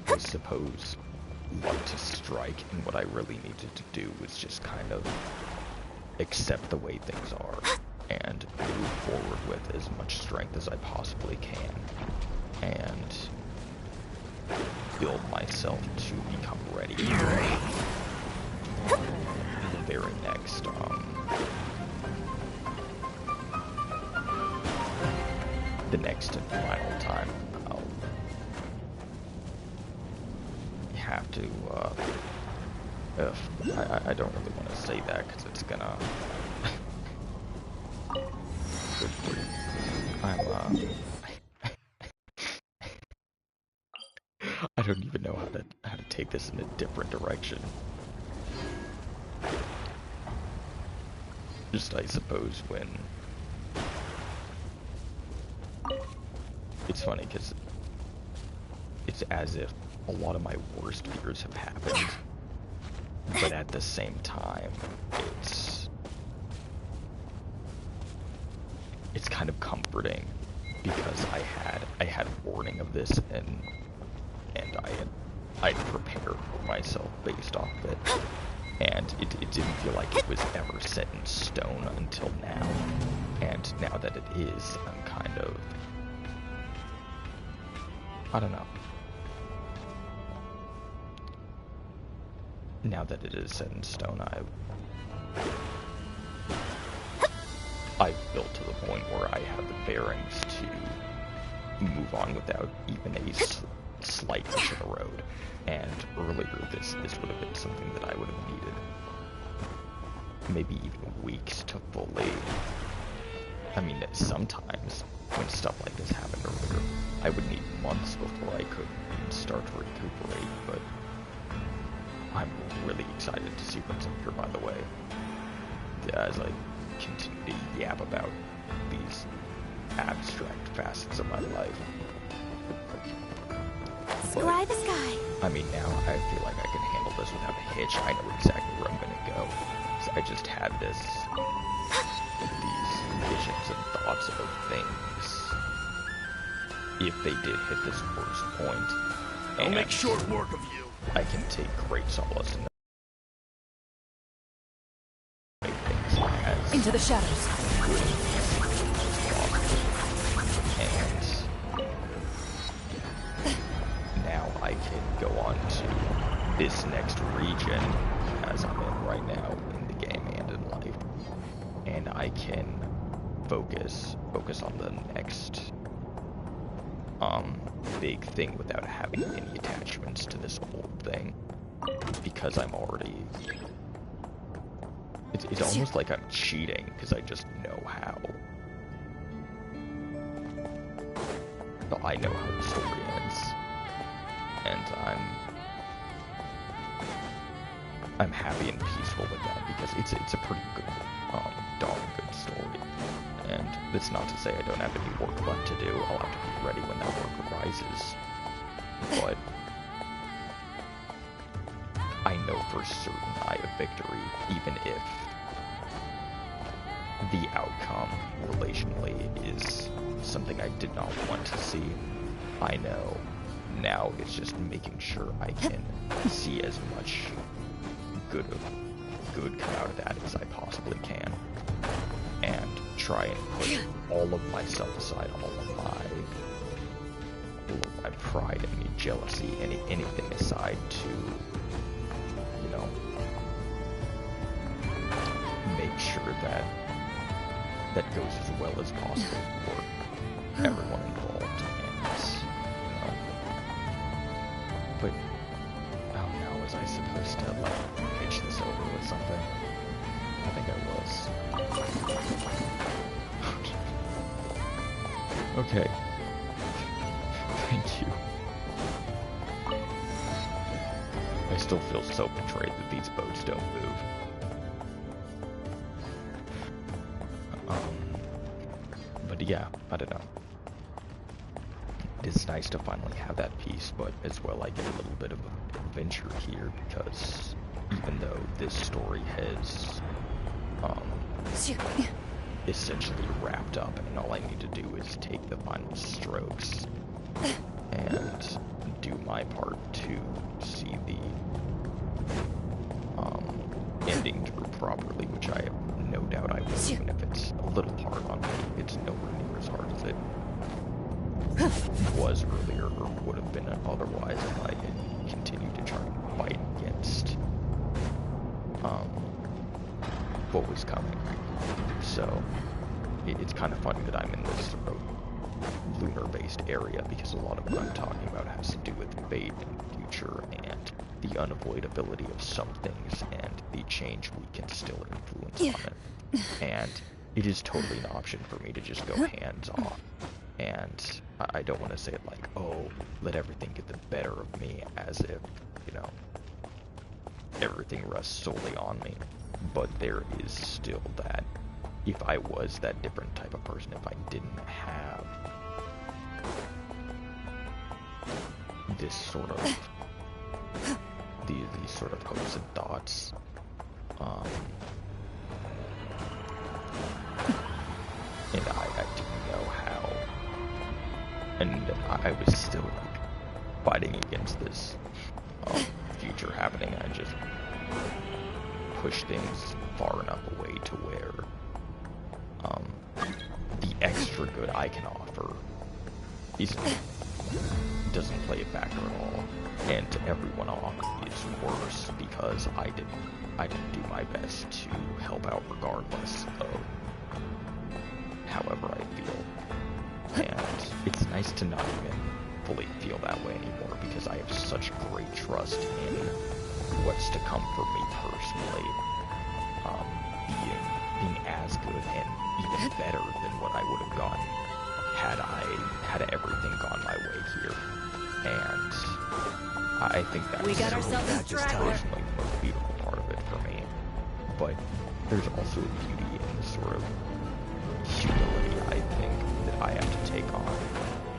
I suppose luck to strike, and what I really needed to do was just kind of accept the way things are and move forward with as much strength as I possibly can and build myself to become ready for the very next the next and final time I'll have to I don't really want to say that because it's gonna I don't even know how to take this in a different direction. Just, I suppose, when it's funny because it's as if a lot of my worst fears have happened, but at the same time, it's kind of comforting because I had warning of this and I'd prepared for myself based off of it, and it didn't feel like it was ever set in stone until now. And now that it is, I'm kind of, I don't know. Now that it is set in stone, I've built to the point where I have the bearings to move on without even a slight hitch in the road. And earlier, this would have been something that I would have needed maybe even weeks to fully. I mean, sometimes when stuff like this happened earlier, I would need months before I could even start to recuperate. But I'm really excited to see what's up here, by the way, as I continue to yap about these abstract facets of my life. Sky the sky. I mean, now I feel like I can handle this without a hitch. I know exactly where I'm gonna go. So I just have these visions and thoughts of things if they did hit this worst point, I'll make short work of you. I can take great solace in make things as Into the shadows. good as possible. And now I can go on to this next region, as I'm in right now in the game and in life, and I can focus on the next big thing without having any attachments to this old thing, because I'm already... It's almost like I'm cheating, because I just know how. But I know how the story ends, and I'm happy and peaceful with that, because it's a pretty good, darn good story. And that's not to say I don't have any work left to do. I'll have to be ready when that work arises. But I know for certain I have victory, even if the outcome relationally is something I did not want to see. I know now it's just making sure I can see as much good come out of that as I possibly can, and try and put all of myself aside, all of my pride, any jealousy, anything aside to, you know, make sure that goes as well as possible for everyone involved. And, you know, but oh no, was I supposed to like pitch this over with something? I think I was. Okay. Thank you. I still feel so betrayed that these boats don't move. But yeah, I don't know. It is nice to finally have that peace, but as well I get a little bit of adventure here, because even though this story has essentially wrapped up, and all I need to do is take the final strokes and do my part to see the ending through properly, which I have no doubt I will, even if it's a little hard on me. It's nowhere near as hard as it was earlier, or would have been otherwise if I had continued to try and fight against what was coming. So it's kind of funny that I'm in this sort of lunar-based area, because a lot of what I'm talking about has to do with fate and future and the unavoidability of some things and the change we can still influence on it. And it is totally an option for me to just go hands off. And I don't want to say it like, oh, let everything get the better of me, as if, you know, everything rests solely on me. But there is still that, if I was that different type of person, if I didn't have this sort of, these sort of hopes and thoughts, and I didn't know how, and I was still like fighting against this future happening. I just pushed things far enough away to where the extra good I can offer doesn't play a factor at all, and to everyone off is worse, because I didn't do my best to help out regardless of however I feel. And it's nice to not even fully feel that way anymore, because I have such great trust in what's to come for me personally, being as good and even better than what I would have gotten had everything gone my way here. And I think that's personally the most beautiful part of it for me. But there's also a beauty in the sort of humility, I think, that I have to take on,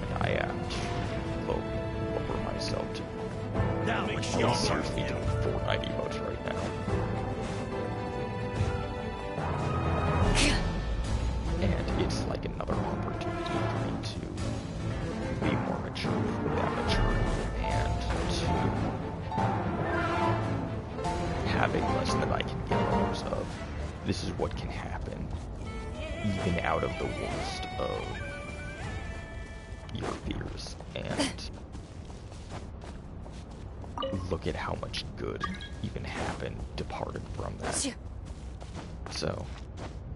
and I have to lower myself to. Now make I'm seriously doing Fortnite emotes right now. And it's like another opportunity for me to be immature for that maturity, and to have a lesson that I can get hopes of. This is what can happen, even out of the worst of your fears, and look at how much good even happened departed from that. So,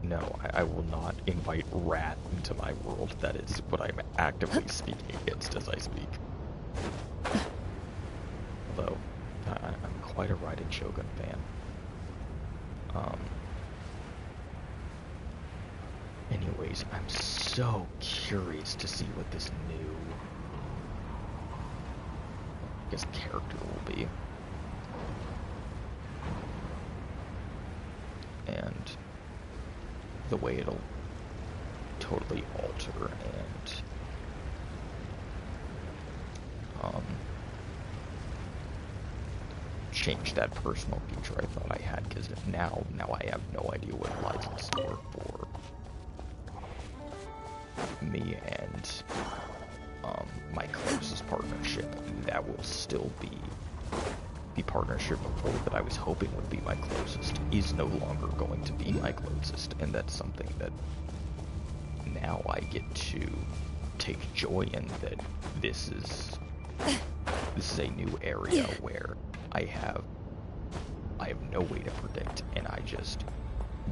no, I will not invite wrath into my world. That is what I'm actively speaking against as I speak. Although, I'm quite a Raiden Shogun fan. Anyways, I'm so curious to see what this new, I guess, character will be. And the way it'll totally alter and change that personal future I thought I had, because now I have no idea what lies in store for me and my closest partnership. That will still be the partnership before that I was hoping would be my closest is no longer going to be my closest, and that's something that now I get to take joy in, that this is a new area where I have no way to predict, and I just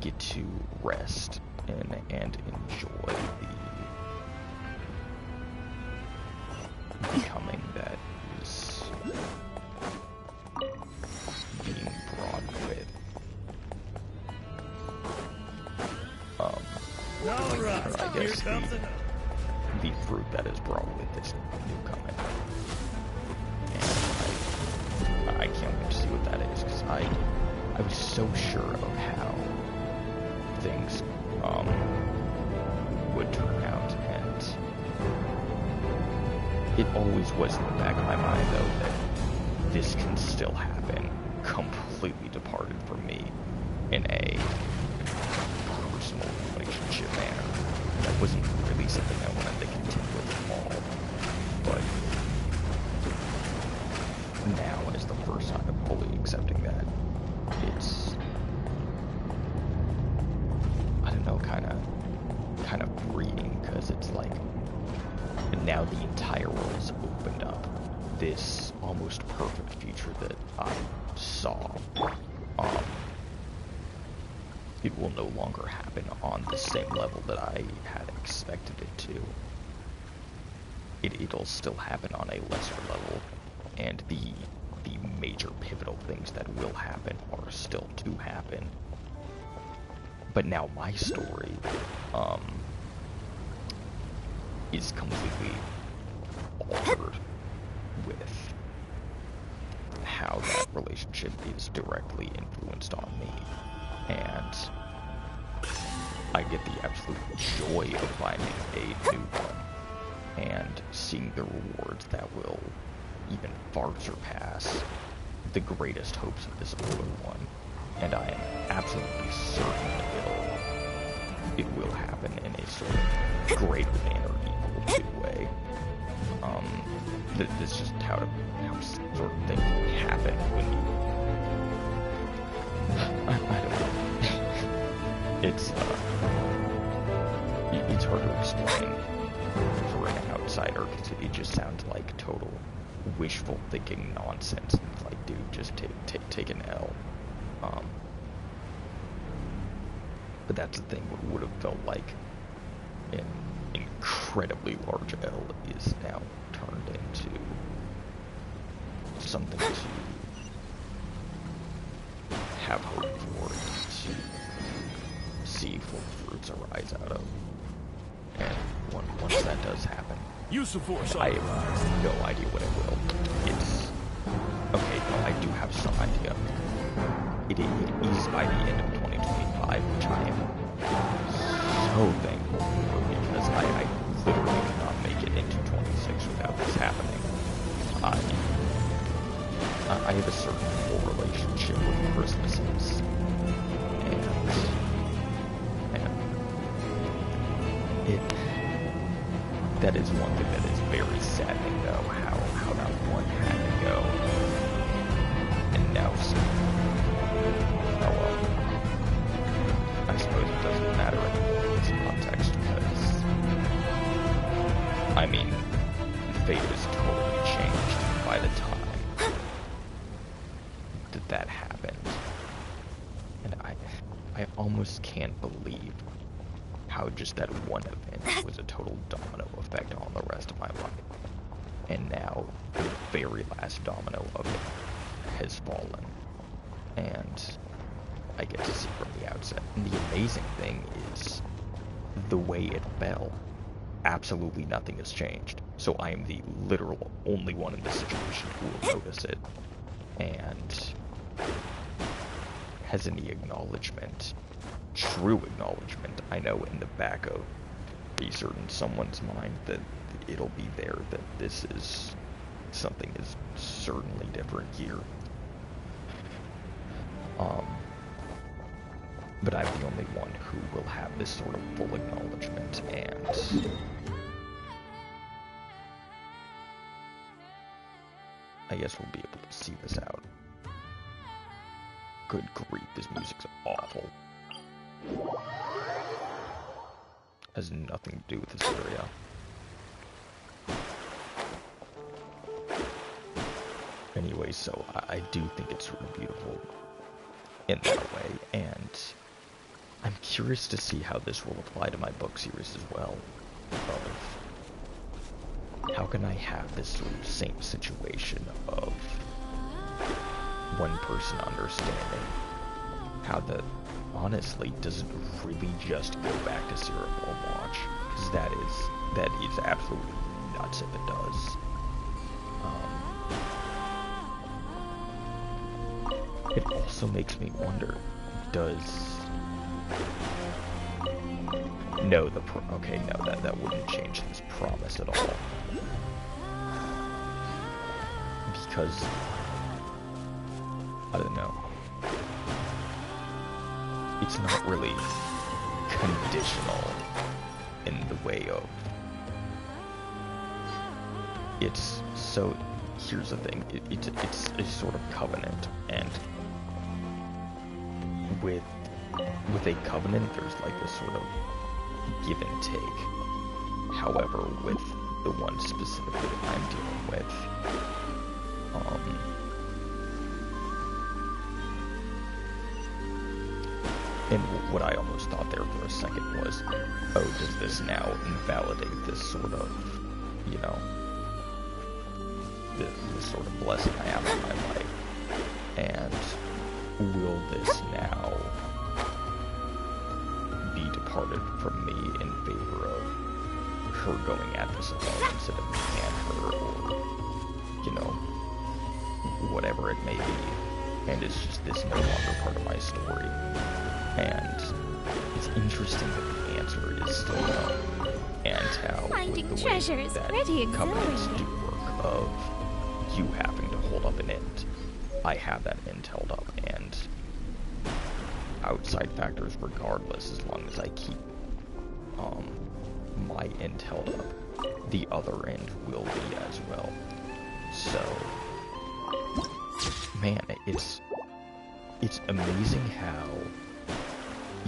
get to rest and enjoy the becoming that is being brought with. Alright, I here guess comes the fruit that is brought with this new coming. And I can't wait to see what that is, because I was so sure of how things would turn out, and it always was in the back of my mind, though, that this can still happen, completely departed from me in a personal relationship manner. That wasn't really something I wanted to continue with at all, but now is the first time I'm fully accepting that. It's, I don't know, kind of freeing, because it's like, now the entire world is opened up. This almost perfect future that I saw, it will no longer happen on the same level that I had expected it to. It'll still happen on a lesser level, and the major pivotal things that will happen are still to happen. But now my story is completely altered with how that relationship is directly influenced on me. And I get the absolute joy of finding a new one and seeing the rewards that will even far surpass the greatest hopes of this older one. And I am absolutely certain it will happen in a sort of greater than or equal to way. That's just how sort of things happen when you... I don't know. It's hard to explain for an outsider, because it just sounds like total wishful thinking nonsense. And it's like, dude, just take an L. But that's the thing. What would have felt like an incredibly large L is now turned into something to have hope for and to see full fruits arise out of. And once that does happen, Use of force. I have no idea what it will. It's okay. No, I do have some idea. It is by the end of 2025, which I am so thankful for, because I literally cannot make it into 26 without this happening. I have a certain full relationship with Christmases, and that is one thing that is very saddening, though, how that one had to go. And now, oh well. I suppose it doesn't matter in this context, because, I mean, fate was totally changed by the time that happened. And I almost can't believe how just that one event was a total domino effect on the rest of my life. And now the very last domino of it has fallen. And I get to see from the outset. And the amazing thing is the way it fell. Absolutely nothing has changed. So I am the literal only one in this situation who will notice it. And has any acknowledgement, true acknowledgement, I know in the back of a certain someone's mind that it'll be there, that this is, something is certainly different here. But I'm the only one who will have this sort of full acknowledgement, and I guess we'll be able to see this out. Good grief, this music's awful. Has nothing to do with this area. Anyway, so I do think it's sort of beautiful in that way, and I'm curious to see how this will apply to my book series as well. Of how can I have this sort of same situation of one person understanding how that honestly doesn't really just go back to Zero Form Watch, because that is absolutely nuts if it does. It also makes me wonder, that wouldn't change this promise at all, because I don't know. It's not really conditional in the way of... It's so... Here's the thing. It's a sort of covenant, and with a covenant, there's like this sort of give and take. However, with the one specifically that I'm dealing with, and what I almost thought there for a second was, oh, does this now invalidate this sort of, you know, this sort of blessing I have in my life? And will this now be departed from me in favor of her going at this alone instead of me and her, or, you know, whatever it may be? And is just this no longer part of my story? And it's interesting that the answer is still no. And how Finding with the treasure is that pretty covenants do exhilarating. work of you having to hold up an end. I have that end held up, and outside factors regardless, as long as I keep my end held up, the other end will be as well. So, man, it's amazing how,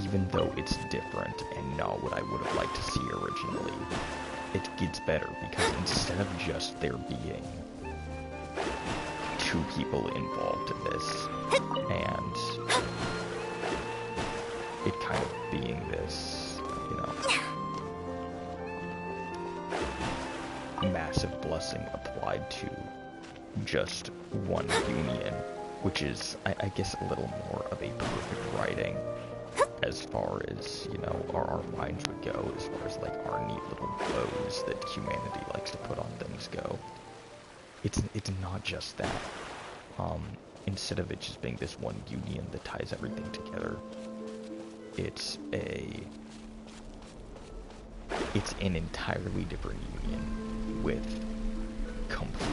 even though it's different and not what I would have liked to see originally, it gets better, because instead of just there being two people involved in this, and it kind of being this, you know, massive blessing applied to just one union, which is, I guess, a little more of a perfect writing as far as, you know, our minds would go, as far as like our neat little bows that humanity likes to put on things go. It's not just that. Instead of it just being this one union that ties everything together, it's an entirely different union with complete